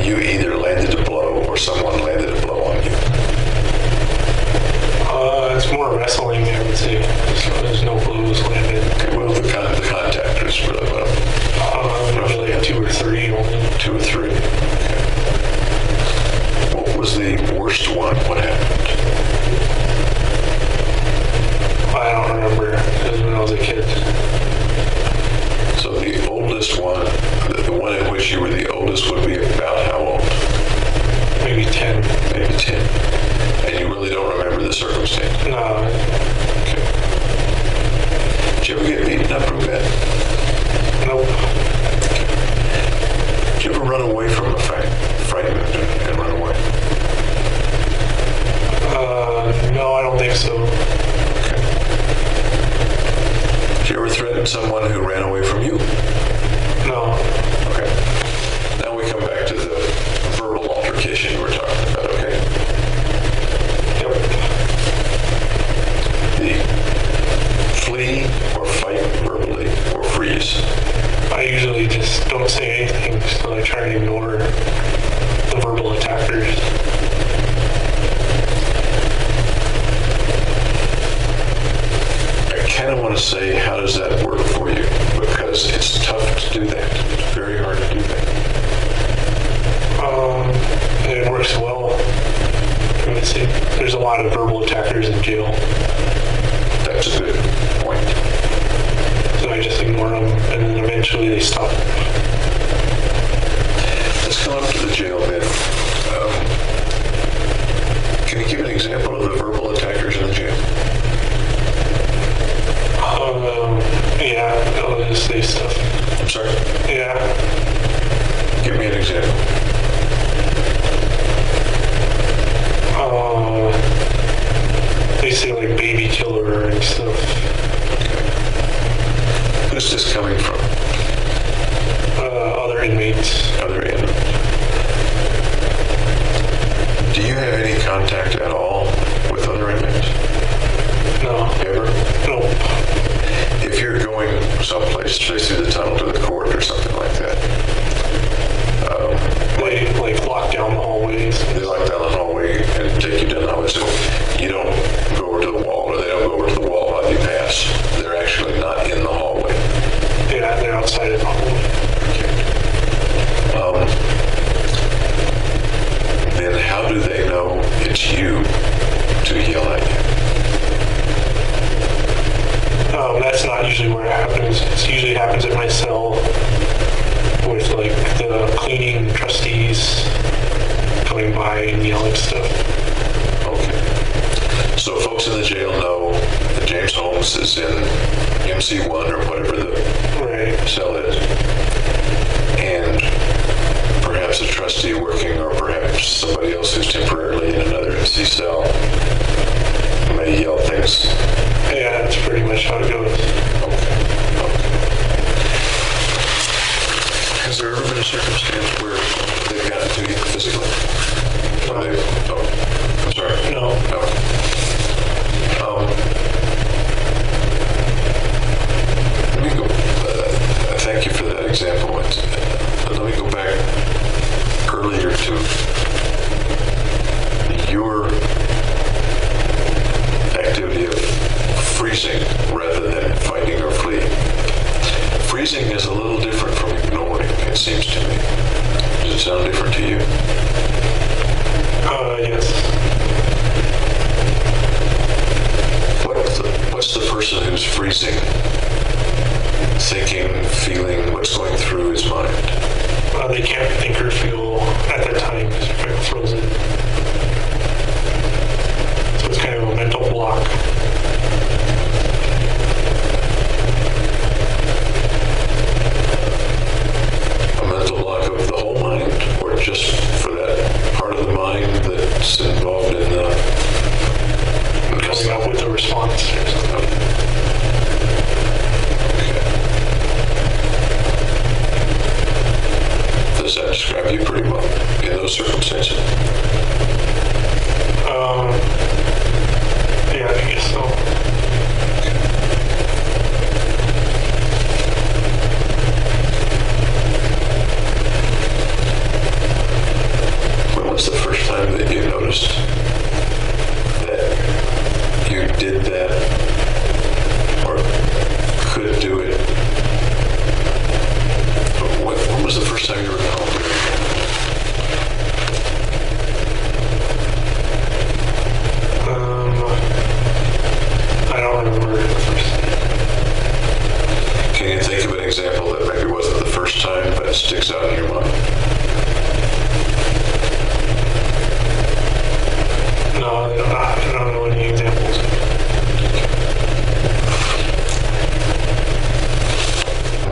you either landed a blow or someone landed a blow on you? It's more wrestling, I would say. There's no blows landed. Okay, well, the contact is really what Maybe like 2 or 3 only. 2 or 3. Okay. What was the worst one? What happened? I don't remember. It was when I was a kid. So the oldest one, the one in which you were the oldest would be about how old? Maybe 10. Maybe 10. And you really don't remember the circumstance? No, Okay. Did you ever get beaten up real bad? nope. Did you ever run away from a fight? Frightened and run away? No, I don't think so. Okay. Did you ever threaten someone who ran away from you? No. Okay. Now we come back to the verbal altercation you were talking about, okay? Yep. The flee or fight verbally or freeze. I usually just don't say anything, so I try and ignore the verbal attackers. I kind of want to say, how does that work for you? Because it's tough to do that. It's very hard to do that. It works well. I would say there's a lot of verbal attackers in jail, That's a good point. so I just ignore them, and then eventually they stop. Let's come up to the jail bed. Can you give an example of the verbal attackers in the jail? Yeah, I'll just say stuff. I'm sorry? Yeah. Give me an example. They say like baby killer and stuff. Who's this coming from? Other inmates. Other end. Do you have any contact at all with other inmates? No. Ever? Nope. If you're going someplace, say through the tunnel to the court or something like that, They like lock down the hallways. they lock down the hallway and take you down the hallway. So you don't go over to the wall, or they don't go over to the wall while you pass. They're actually not in the hallway. Yeah, they're outside of the hallway. Then how do they know it's you to yell at you? That's not usually where it happens. It usually happens at my cell with like the cleaning trustees coming by and yelling stuff. Okay. So folks in the jail know that James Holmes is in MC1 or whatever the Right. cell is. And perhaps a trustee working, or perhaps somebody else who's temporarily in another MC cell may yell things. Yeah, that's pretty much how it goes. Okay. Has there ever been a circumstance where they've gotten to you physically? Or I'm sorry. No. No. Let me go. Thank you for that example. Let it sound different to you? Yes. What's the person who's freezing thinking, feeling, what's going through his mind? They can't think or feel at that time because they're kind of frozen. So it's kind of a mental block. A mental block of the whole mind, or just for that part of the mind that's involved in Coming up with a response or something. Does that describe you pretty well in those circumstances? Yeah, I guess so. When was the first time that you noticed that you did that or could do it? When was the first time you recalled it? I don't remember the first. Can you think of an example that maybe wasn't the first time but sticks out in your mind? No, I don't know any examples.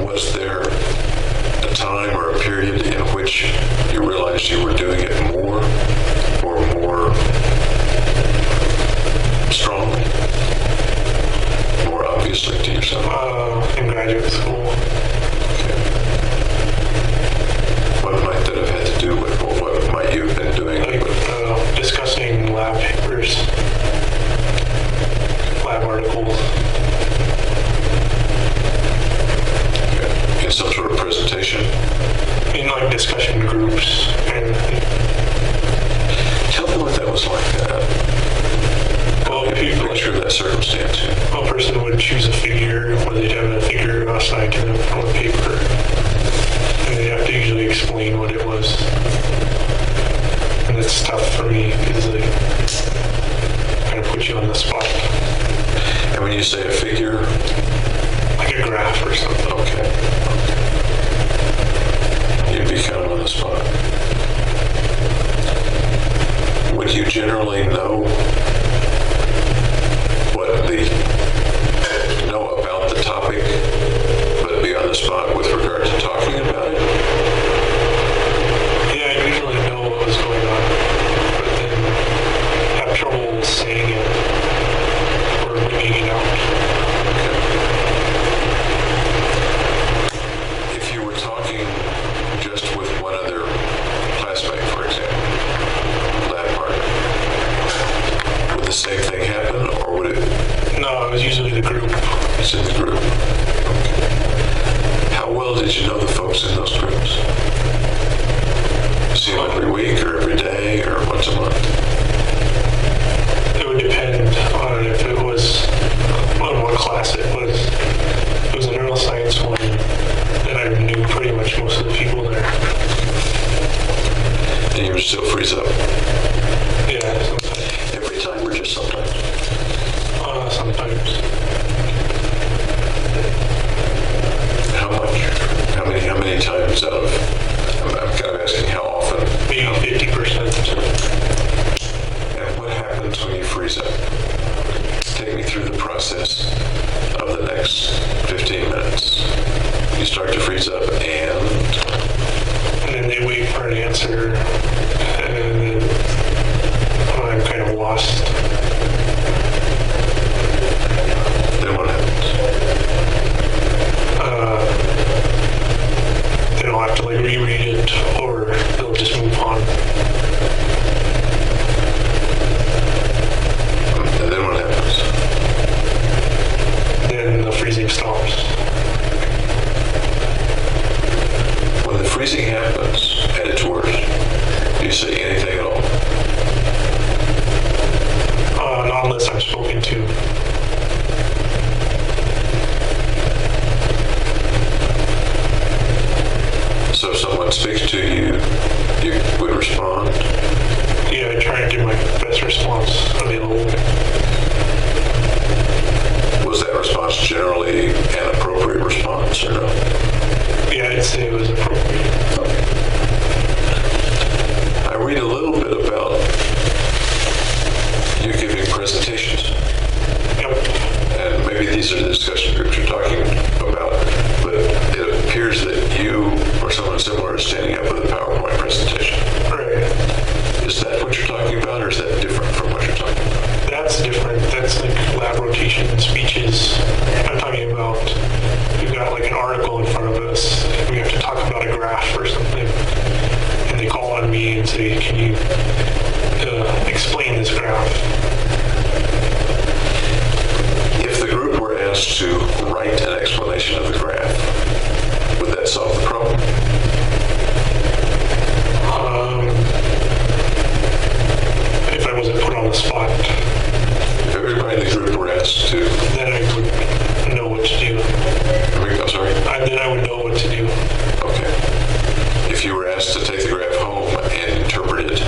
Was there a time or a period in which you realized you were doing it more or more strongly, more obviously to yourself? In graduate school. Okay. What might that have had to do with, or what might you have been doing? Like discussing lab papers, lab articles. In some sort of presentation? In like discussion groups and Tell me what that was like. well, people Picture that circumstance. a person would choose a figure or they'd have a figure assigned to them from a paper and they'd have to usually explain what it was. And it's tough for me because they kind of put you on the spot, And when you say a figure, like a graph or something. okay. You'd be kind of on the spot. Would you generally know know about the topic, but be on the spot with regard to talking about it? Yeah, I usually know what was going on, but then have trouble saying it or bringing it out. If you were talking just with one other classmate, for example, lab partner, would the same thing happen, or would it? No, it was usually the group. It's in the group. Okay. How well did you know the folks in those groups? See them every week, or every day, or once a month? It would depend on if it was on what class it was. If it was a neuroscience one, then I knew pretty much most of the people there. And you would still freeze up? Yeah, sometimes. Every time, or just sometimes? Sometimes. How much? How many times out of, I'm kind of asking how often? Maybe 50%. And what happens when you freeze up? Take me through the process of the next 15 minutes. You start to freeze up and And then they wait for an answer, and then I'm kind of lost. then what happens? Then I'll have to like reread it, or they'll just move on. And then what happens? Then the freezing stops. When the freezing happens at its worst, me and say, can you explain this graph? If the group were asked to write an explanation of the graph, would that solve the problem? If I wasn't put on the spot, If everybody in the group were asked to, then I would know what to do. I'm sorry, Then I would know what to do. okay. If you were asked to take the graph home and interpret it,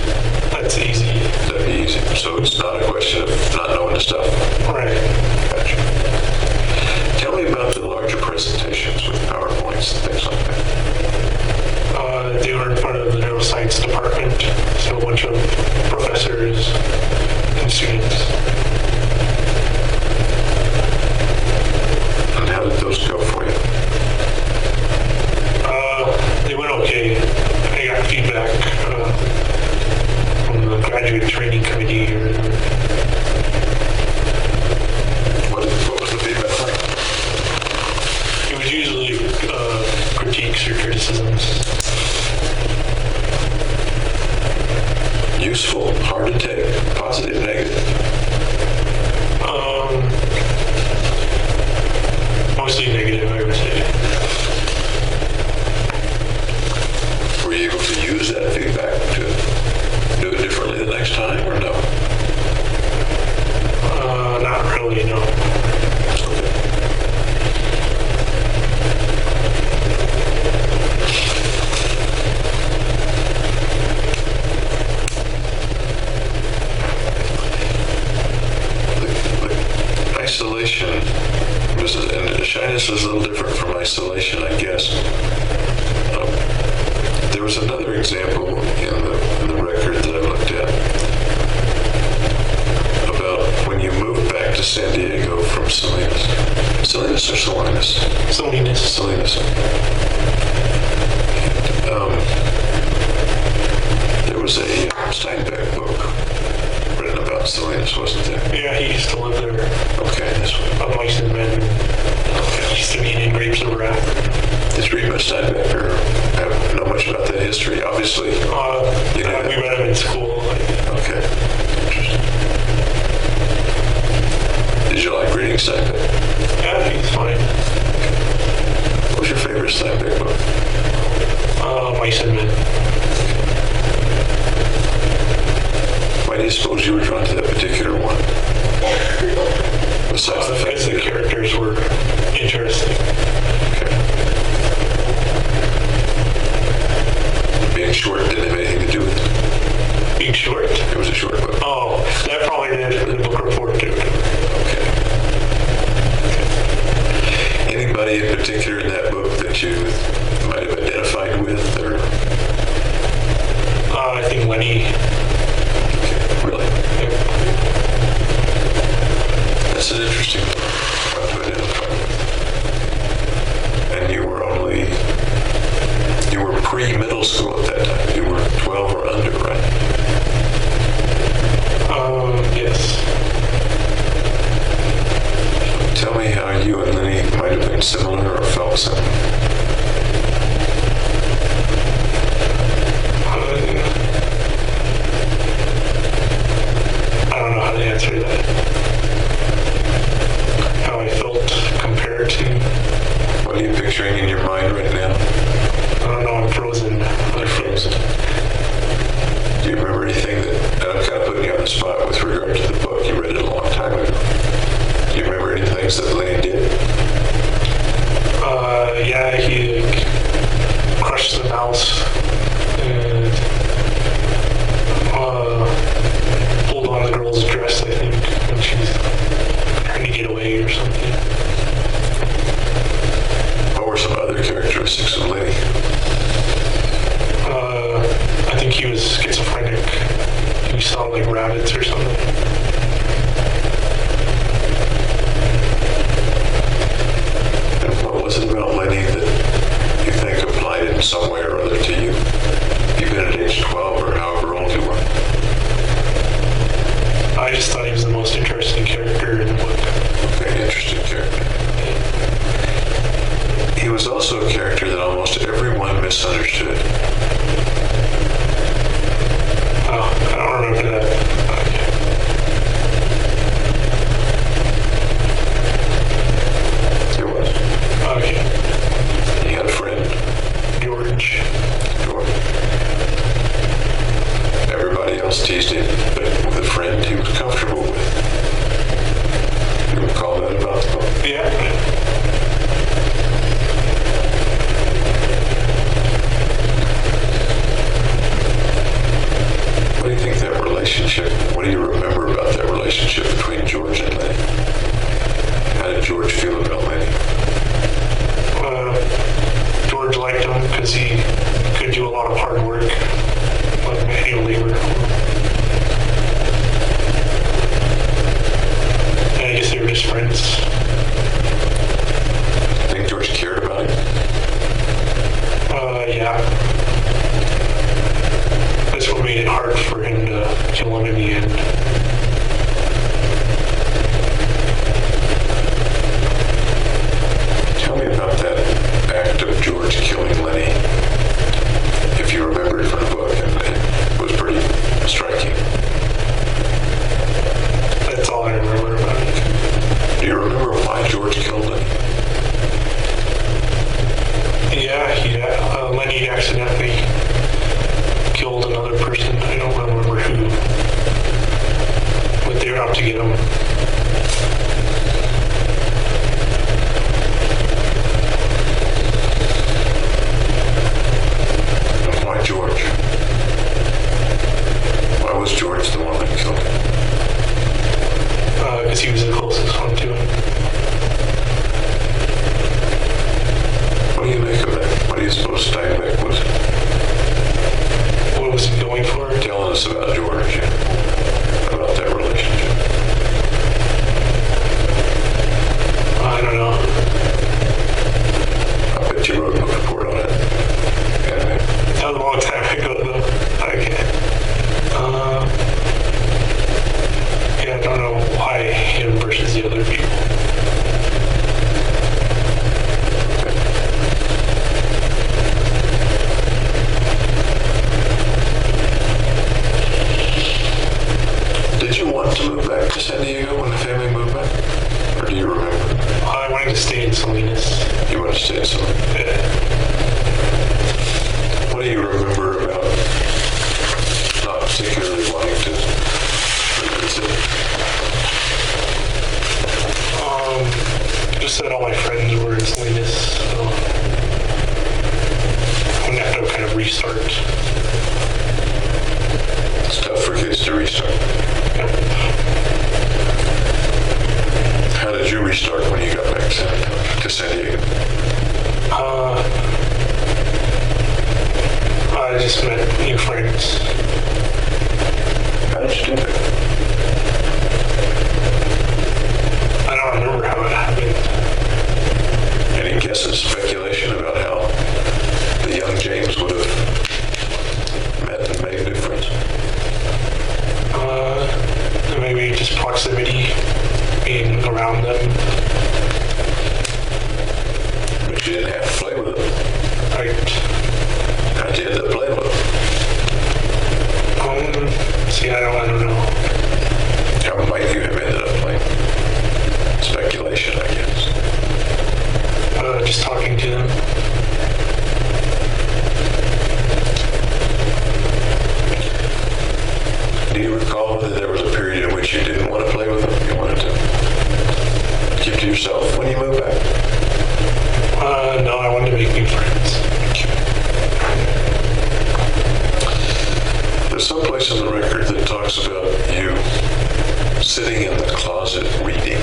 That's easy. that'd be easy. So it's not a question of not knowing the stuff. Right. Gotcha. Tell me about the larger presentations with PowerPoints and things like that. They were in front of the neuroscience department, so a bunch of professors and students. And how did those go for you? They went okay. I got feedback from the graduate training committee. What was the feedback like? It was usually critiques or criticisms. Useful, hard to take, positive, negative. Mostly negative, I would say. Were you able to use that feedback to do it differently the next time, or no? Not really, no. The isolation, and shyness is a little different from isolation, I guess. There was another example in the record that I looked at about when you moved back to San Diego from Salinas. Salinas or Salinas? Salinas. Salinas. There was a Steinbeck book written about Salinas, wasn't there? Yeah, he used to live there. Okay, this one. Up Mice and Men. He used to be in Grapes of Wrath. Did you read much Steinbeck or know much about that history? Obviously. You know We met him in school. Okay. Interesting. Did you like reading Steinbeck? Yeah, he's fine. What was your favorite Steinbeck book? Mice and Men. Why do you suppose you were drawn to that particular one? Besides the fact Because the characters were interesting. Okay. Being short didn't have anything to do with it. Being short. It was a short book. Oh, that probably did for the book report too. Okay. Anybody in particular in that book that you might have identified with, or made it hard for him to kill him in the end. Tell me about that act of George killing Lenny. If you remember it from the book, and it was pretty striking. That's all I remember about it. Do you remember why George killed Lenny? Yeah, Lenny accidentally killed another person. I don't remember who, but they were out to get him. Why George? Why was George the one that killed him? Because he was the closest one to him. What do you make of that? What do you suppose Steinbeck was What was he going for? telling us about George, about that relationship? I don't know. I bet you wrote a report on it. Yeah, That was a long time ago, though. I can't. Yeah, I don't know why him versus the other people. Did you want to move back to San Diego when the family moved back? Or do you remember? I wanted to stay in Salinas. You want to stay in something? Yeah. What do you remember about not particularly wanting to live in the city? Just that all my friends were in Salinas, so I'm gonna have to kind of restart. It's tough for kids to restart. Yeah. How did you restart when you got back to San Diego? I just met new friends. How did you do that? I don't remember how it happened. Any guesses, speculation about how the young James would have met and made new friends? Maybe just proximity, being around them. But you didn't have to play with them. Right. How'd you end up playing with them? See, I don't know. How might you have ended up playing? Speculation, I guess. Just talking to them. Do you recall whether there was a period in which you didn't want to play with them? You wanted to keep to yourself when you moved back? No, I wanted to make new friends. There's some place in the record that talks about you sitting in the closet reading.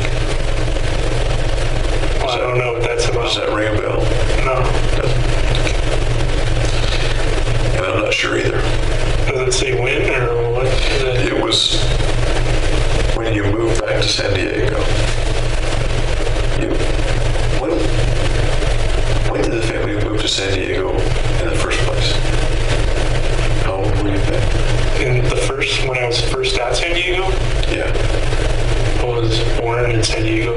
Well, I don't know what that's about. Does that ring a bell? No. And I'm not sure either. Does it say when or what? It was when you moved back to San Diego. When did the family move to San Diego in the first place? How old were you then? When I was first at San Diego, Yeah. I was born in San Diego.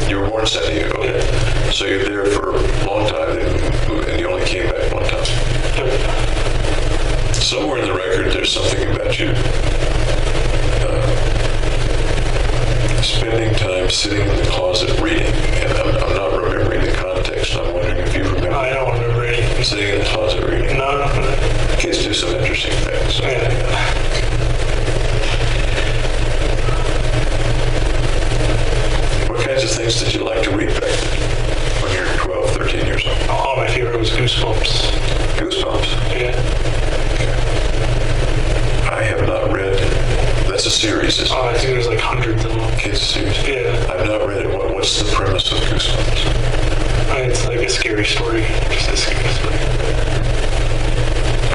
You were born in San Diego. Okay. So you're there for a long time and you only came back one time. Somewhere in the record there's something about you spending time sitting in the closet reading. And I'm not remembering the context. I'm wondering if you remember. I don't remember anything. Sitting in the closet reading. No. Kids do some interesting things. Yeah. What kinds of things did you like to read back then when you were 12, 13 years old? Oh, my favorite was Goosebumps. Goosebumps. Yeah. I have not read. That's a series, isn't Oh, I think there's like hundreds of them. Kids series. Yeah. I've not read it. What's the premise of Goosebumps? It's like a scary story. Just a scary story.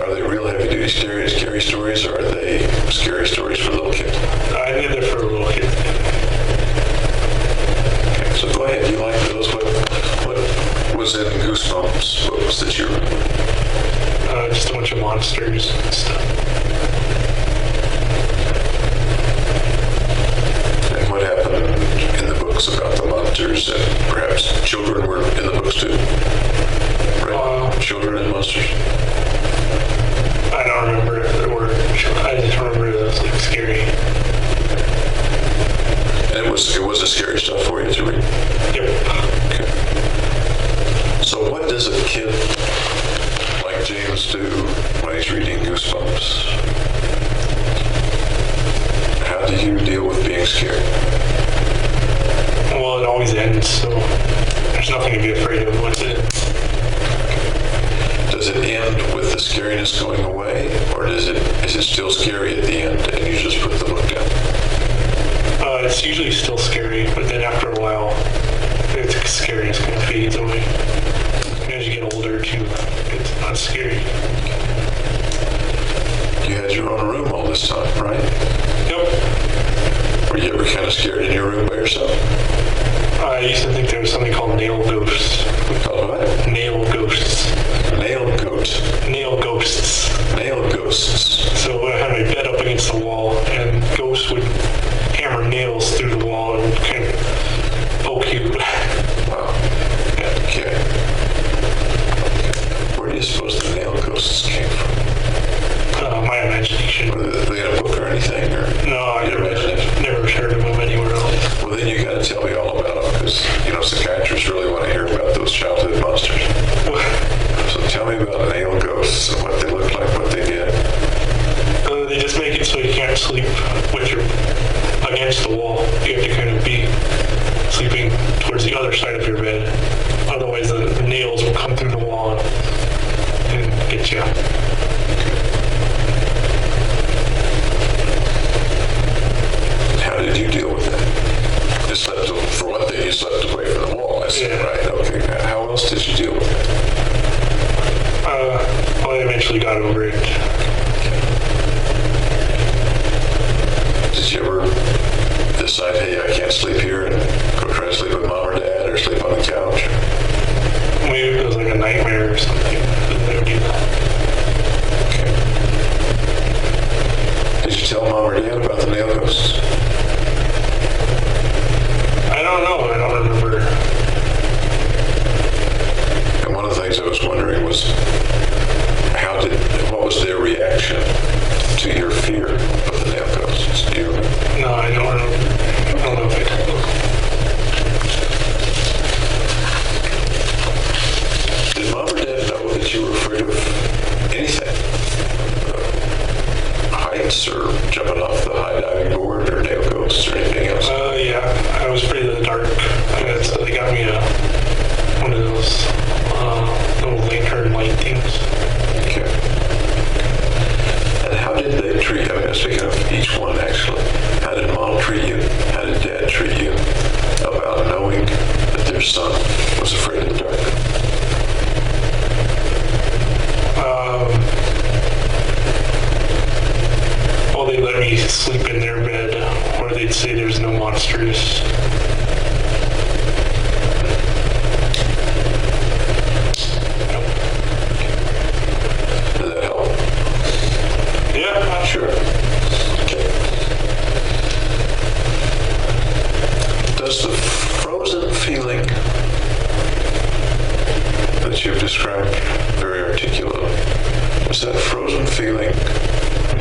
Are they real heavy-duty scary stories, or are they scary stories for little kids? I did it for a little kid. Okay, so go ahead. You like those? What was in Goosebumps? What was that you remember? Just a bunch of monsters and stuff. goosebumps. How do you deal with being scared? Well, it always ends, so there's nothing to be afraid of once it ends. Does it end with the scariness going away, or is it still scary at the end and you just put the book down? It's usually still scary, but then after a while, the scariness kind of fades away. As you get older, too, it's not scary. You had your own room all this time, right? Yep. Were you ever kind of scared in your room by yourself? I used to think there was something called nail ghosts. Called what? Nail ghosts. Nail goat. Nail ghosts. Nail ghosts. So I had my bed up against the wall, and ghosts would hammer nails through the wall and kind of poke you. Wow. Okay. Where do you suppose the nail ghosts came from? My imagination. Were they in a book or anything? Or No, I your imagination? never heard of them anywhere else. Well, then you got to tell me all about them, because, psychiatrists really want to hear about those childhood monsters. So tell me about nail ghosts and what they look like, what they did. They just make it so you can't sleep with your against the wall. You have to kind of be sleeping towards the other side of your bed. Otherwise, the nails will come through the wall and get you. How did you deal with that? You slept, for one thing, you slept away from the wall, I said, Yeah. right? Okay. How else did you deal with it? Well, I eventually got over it. Did you ever decide, hey, I can't sleep here, and go try to sleep with mom or dad, or sleep on the couch? Maybe it was like a nightmare or something. I never do that. Did you tell mom or dad about the nail ghosts? I don't know. I don't remember. And one of the things I was wondering was, what was their reaction to your fear of the nail ghosts? Do you remember? No, I don't remember. I don't know if I did. Did mom or dad know that you were afraid of anything? Heights, or jumping off the high diving board, or nail ghosts, or anything else? Yeah, I was afraid of the dark. So they got me one of those little lantern light things. Okay. And how did they treat you? I mean, speaking of each one, actually, how did mom treat you? How did dad treat you about knowing that their son was afraid of the dark? Well, they let me sleep in their bed, or they'd say there's no monsters. Did that help? Yeah, Sure. Okay. Does the frozen feeling that you've described very articulately, does that frozen feeling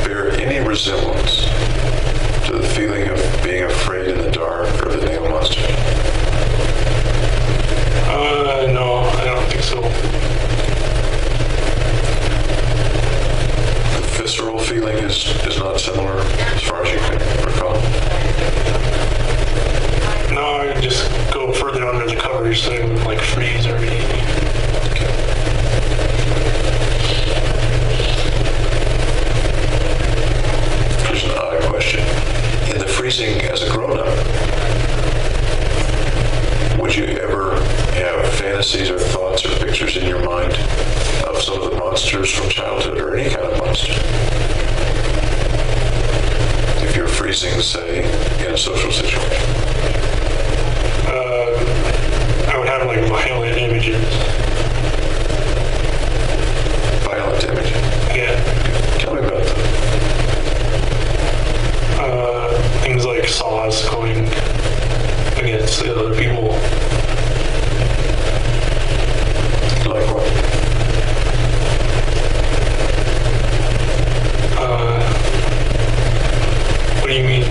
bear any resemblance to the feeling of being afraid in the dark or the nail monster? no, I don't think so. The visceral feeling is not similar as far as you can recall? No, I just go further under the covers so I would like freeze or anything. Here's an odd question. In the freezing as a grown-up, would you ever have fantasies or thoughts or pictures in your mind of some of the monsters from childhood, or any kind of monster? If you're freezing, say, in a social situation. I would have like violent images. Violent images. Yeah. Tell me about that. Things like saws going against the other people. Like what? What do you mean?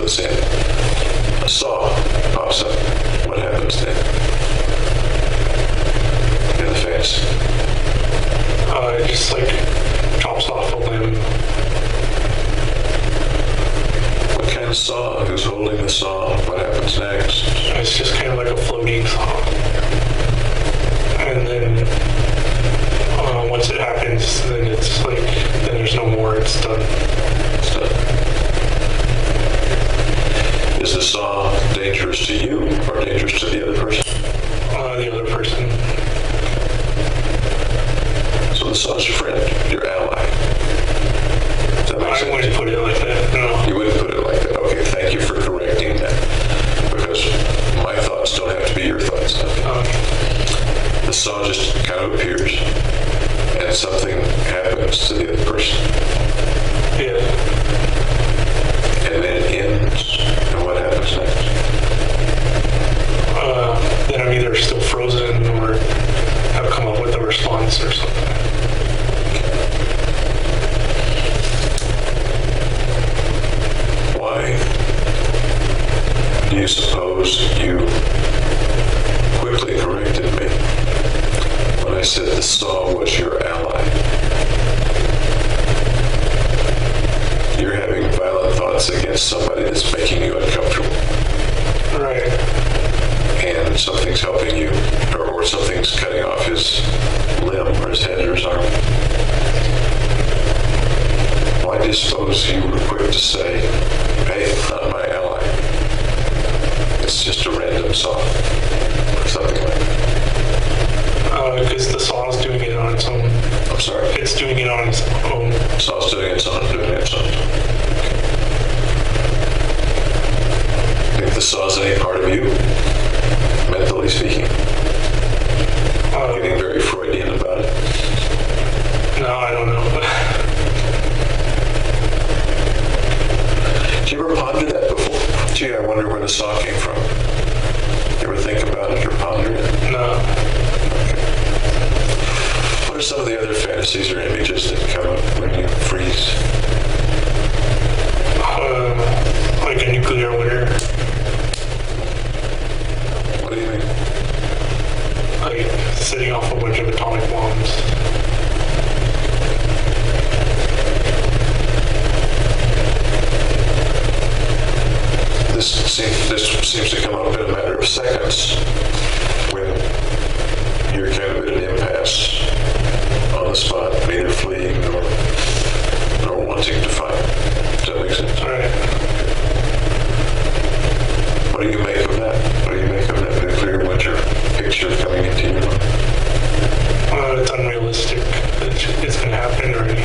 it's in. A saw pops up. What happens then? In the fantasy. It just like chops off a limb. What kind of saw? Who's holding the saw? What happens next? It's just kind of like a floating saw. And then once it happens, then it's like, then there's no more, it's done. It's done. Is the saw dangerous to you or dangerous to the other person? The other person. So the saw's your friend, your ally. Does that make I sense? wouldn't put it like that, no. You wouldn't put it like that. Okay, thank you for correcting that. Because my thoughts don't have to be your thoughts. The saw just kind of appears and something happens to the other person. Yeah. And then it ends. And what happens next? Then I'm either still frozen or have come up with a response or something. Why do you suppose you quickly corrected me when I said the saw was your ally? You're having violent thoughts against somebody that's making you uncomfortable. Right. And something's helping you, or something's cutting off his limb or his head or his arm. Why do you suppose you were quick to say, hey, not my ally? It's just a random saw, or something like that. Because the saw's doing it on its own. I'm sorry. It's doing it on its own. Saw's doing its own, Think the saw's any part of you, mentally speaking? Getting very Freudian about it. No, I don't know. Did you ever ponder that before? Gee, I wonder where the saw came from. You ever think about it or ponder it? No. What are some of the other fantasies or images that come up when you freeze? Like a nuclear winter. What do you mean? Like setting off a bunch of atomic bombs. This seems to come up in a matter of seconds when you're kind of at an impasse on the spot, neither fleeing nor wanting to fight. Does that make sense? All right. What do you make of that? What do you make of that nuclear winter picture coming into your mind? It's unrealistic. It's going to happen already.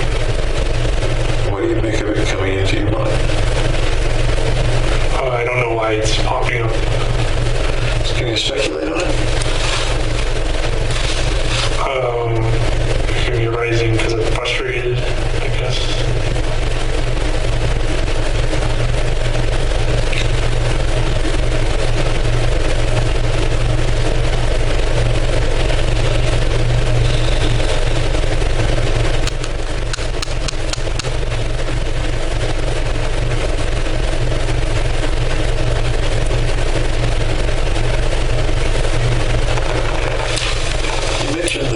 What do you make of it coming into your mind? I don't know why it's popping up. Can you speculate on it? Maybe rising because I'm frustrated, I guess. You mentioned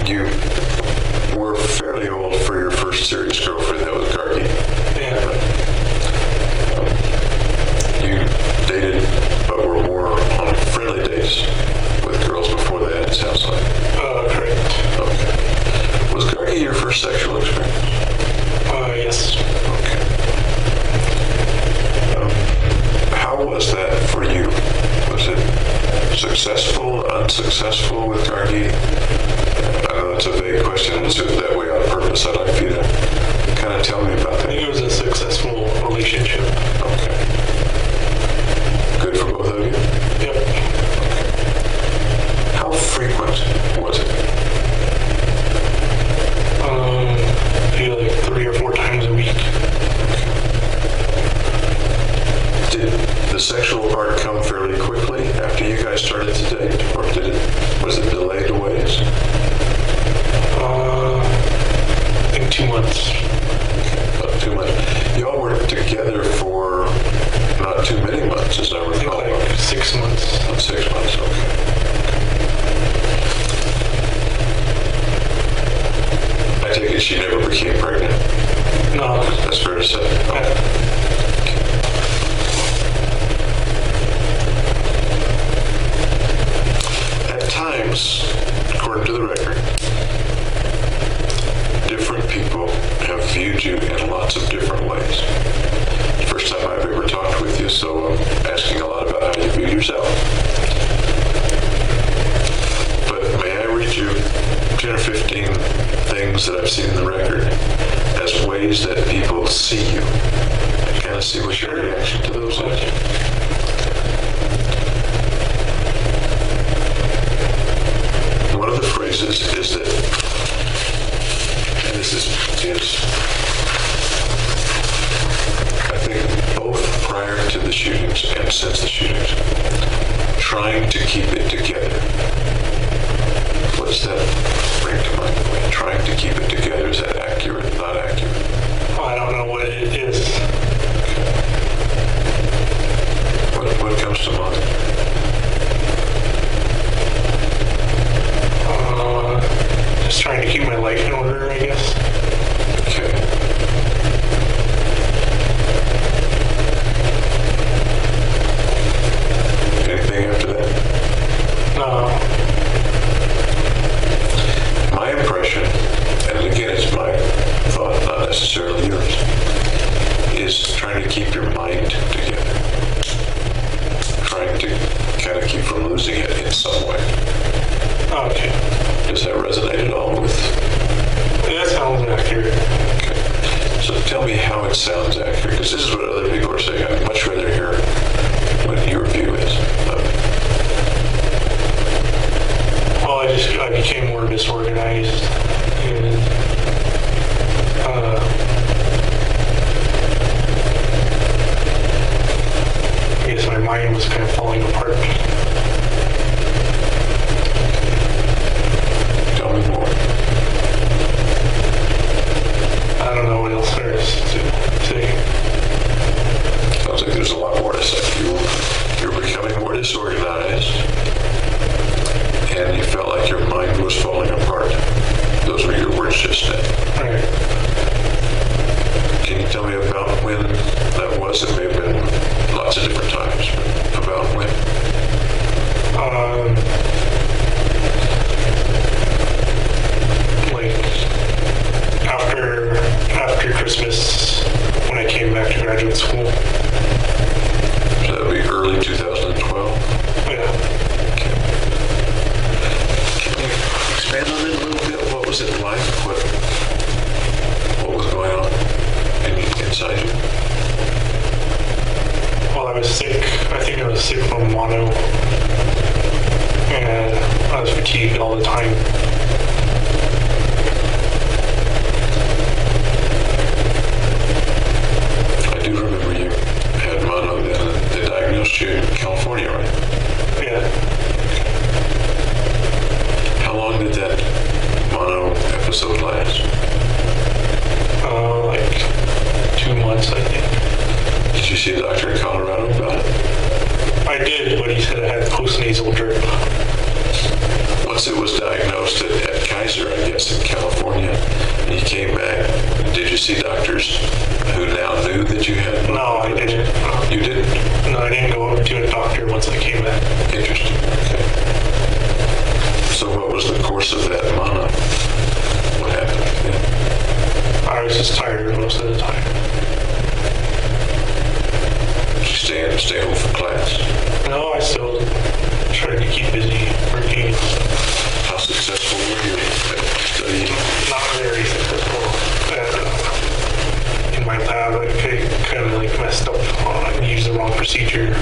you were fairly old for your first serious girlfriend. That was Gargi. Yeah. You dated, but were more on friendly dates with girls before that, it sounds like. Correct. Okay. Was Gargi your first sexual experience? Yes. Okay. How was that for you? Was it successful, unsuccessful with Gargi? I know it's a vague question, and it's that way on purpose. I'd like for you to kind of tell me about I that. think it was a successful relationship. Okay. Good for both of you? Yep. How frequent was it? Maybe like 3 or 4 times a week. Did the sexual part come fairly quickly after you guys started to date, or was it delayed a ways? I think 2 months. Not too much. Y'all were together for not too many months, as I I think recall. like 6 months. About 6 months, okay. I take it she never became pregnant. No. That's fair to say. Okay. At times, according to the record, different people have viewed you in lots of different ways. First time I've ever talked with you, so I'm asking a lot about how you view yourself. But may I read you 10 or 15 things that I've seen in the record as ways that people see you? Kind of see what your reaction to those is. One of the phrases is that, and this is I think both prior to the shootings and since the shootings, trying to keep it together. What does that bring to mind? Trying to keep it together, is that accurate, not accurate? I don't know what it is. What comes to mind? Just trying to keep my life in order, I guess. Okay. Anything after that? No. My impression, and again, it's my thought, not necessarily yours, is trying to keep your mind together. Trying to kind of keep from losing it in some way. Okay. Does that resonate at all with? That sounds accurate. Okay. So tell me how it sounds accurate, because this is what other people are saying. I'd much rather hear what your view is. Well, I became more disorganized and I guess my mind was kind of falling apart. Tell me more. I don't know what else there is to say. Sounds like there's a lot more to say. You're becoming more disorganized, and you felt like your mind was falling apart. Those were your words just then. Right. Can you tell me about when that was? It may have been lots of different times, but about when? Like after Christmas, when I came back to graduate school. So that would be early 2012. Yeah. Can you expand on it a little bit? What was it like? What was going on inside you? Well, I was sick. I think I was sick from mono. And I was fatigued all the time. I do remember you had mono then. They diagnosed you in California, right? Yeah. How long did that mono episode last? Like 2 months, I think. Did you see a doctor in Colorado about it? I did, but he said I had post-nasal drip. Once it was diagnosed at Kaiser, I guess, in California, and you came back. Did you see doctors who now knew that you had? No, I didn't. You didn't? No, I didn't go to a doctor once I came back. Interesting. Okay. So what was the course of that mono? What happened? Yeah. I was just tired most of the time. Did you stay home from class? No, I still tried to keep busy working. How successful were you at studying? Not very successful. In my lab, I kind of like messed up and used the wrong procedure.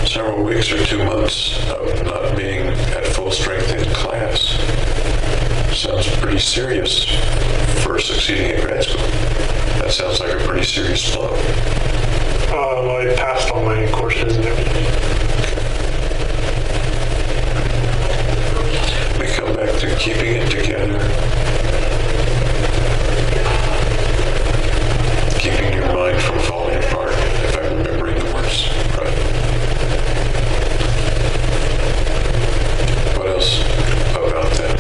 Several weeks or 2 months of not being at full strength in class. Sounds pretty serious for succeeding in grad school. That sounds like a pretty serious blow. Well, I passed all my courses and everything. We come back to keeping it together. Keeping your mind from falling apart, if I'm remembering the words right. What else about that?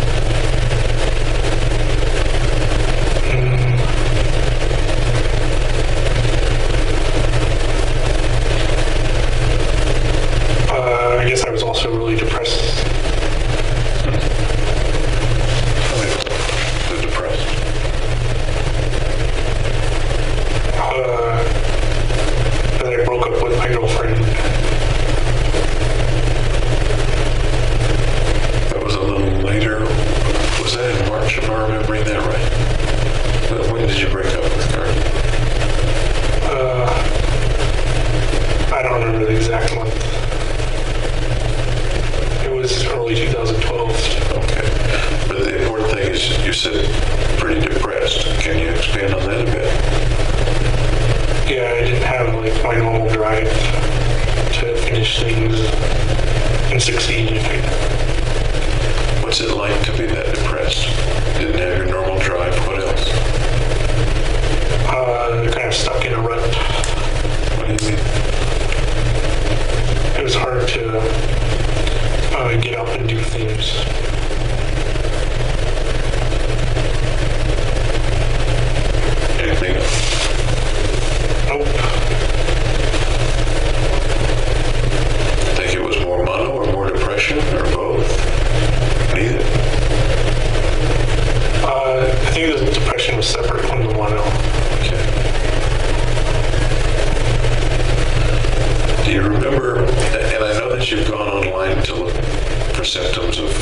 I guess I was also really depressed. The depressed. That I broke up with my girlfriend. That was a little later. Was that in March, if I'm remembering that right? When did you break up with her? I don't remember the exact month. It was early 2012. Okay. But the important thing is you said pretty depressed. Can you expand on that a bit? Yeah, I didn't have like my normal drive to finish things and succeed. What's it like to be that depressed? Didn't have your normal drive. What else? Kind of stuck in a rut. What do you mean? It was hard to get up and do things. Anything else? Nope. Think it was more mono or more depression or both? Neither. I think the depression was separate from the mono. Okay. Do you remember, and I know that you've gone online to look for symptoms of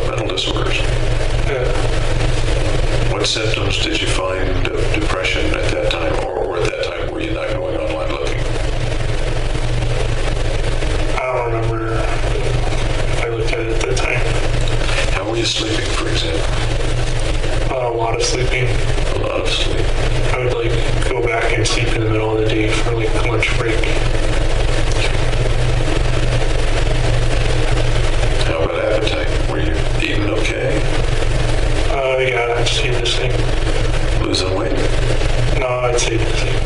mental disorders. Yeah. What symptoms did you find of depression at that time, or at that time were you not going online looking? I don't remember if I looked at it at that time. How were you sleeping, for example? A lot of sleeping. A lot of sleep. I would like go back and sleep in the middle of the day for like lunch break. How about appetite? Were you eating okay? Yeah, I'd say the same. Losing weight? No, I'd say the same.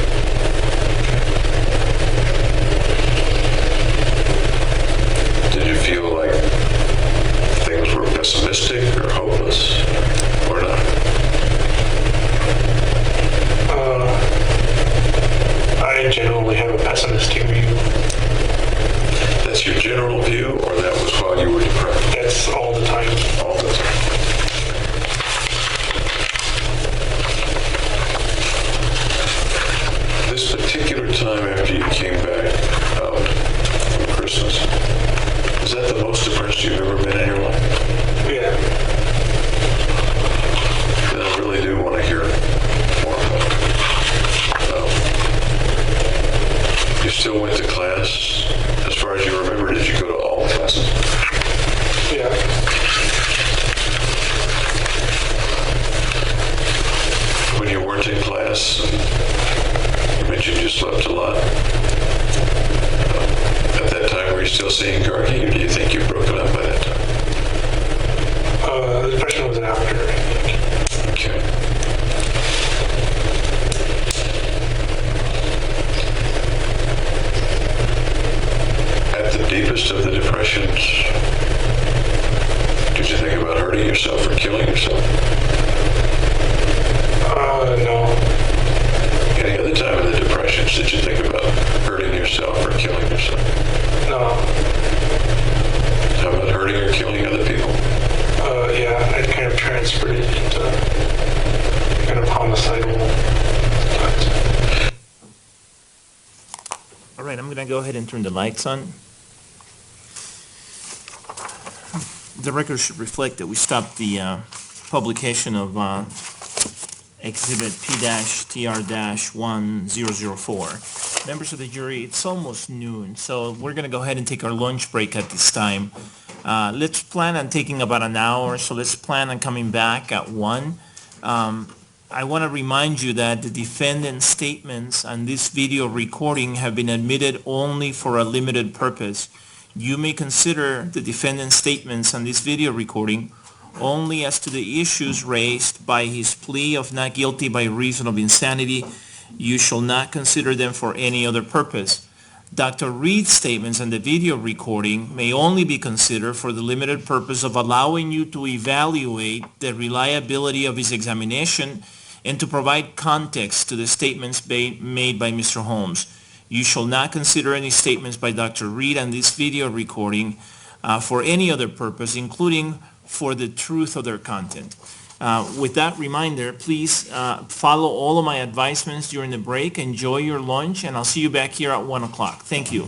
Did you feel like things were pessimistic or hopeless or not? I generally have a pessimistic view. That's your general view, or that was while you were depressed? That's all the time. All the time. This particular time after you came back out from Christmas, is that the most depressed you've ever been in your life? Yeah. And I really do want to hear more about it. You still went to class? As far as you remember, did you go to all classes? Yeah. When you weren't in class, you mentioned you slept a lot. At that time, were you still seeing Gargi, or do you think you'd broken up by that time? The depression was after, I think. Okay. At the deepest of the depressions, yourself or killing yourself? No. Any other time in the depressions did you think about hurting yourself or killing yourself? No. How about hurting or killing other people? Yeah, I kind of transferred it into kind of homicidal thoughts. All right, I'm going to go ahead and turn the lights on. The record should reflect that we stopped the publication of Exhibit P-TR-1004. Members of the jury, it's almost noon, so we're going to go ahead and take our lunch break at this time. Let's plan on taking about an hour, so let's plan on coming back at 1. I want to remind you that the defendant's statements on this video recording have been admitted only for a limited purpose. You may consider the defendant's statements on this video recording only as to the issues raised by his plea of not guilty by reason of insanity. You shall not consider them for any other purpose. Dr. Reed's statements on the video recording may only be considered for the limited purpose of allowing you to evaluate the reliability of his examination and to provide context to the statements made by Mr. Holmes. You shall not consider any statements by Dr. Reed on this video recording for any other purpose, including for the truth of their content. With that reminder, please follow all of my advisements during the break. Enjoy your lunch, and I'll see you back here at 1 o'clock. Thank you.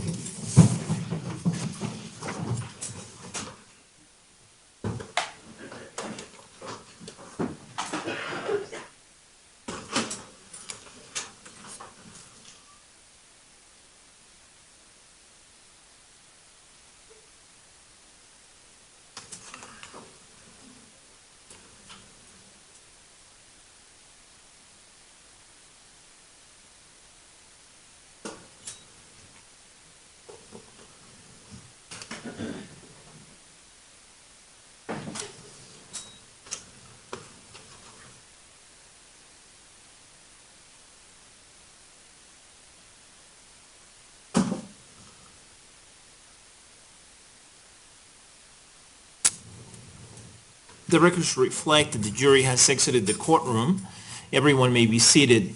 The records reflect that the jury has exited the courtroom. Everyone may be seated.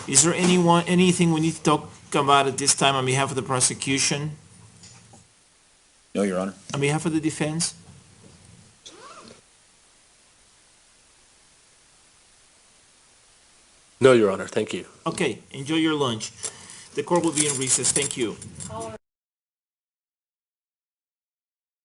Is there anything we need to talk about at this time on behalf of the prosecution, No, Your Honor. on behalf of the defense? No, Your Honor, thank you. Okay, enjoy your lunch. The court will be in recess. Thank you.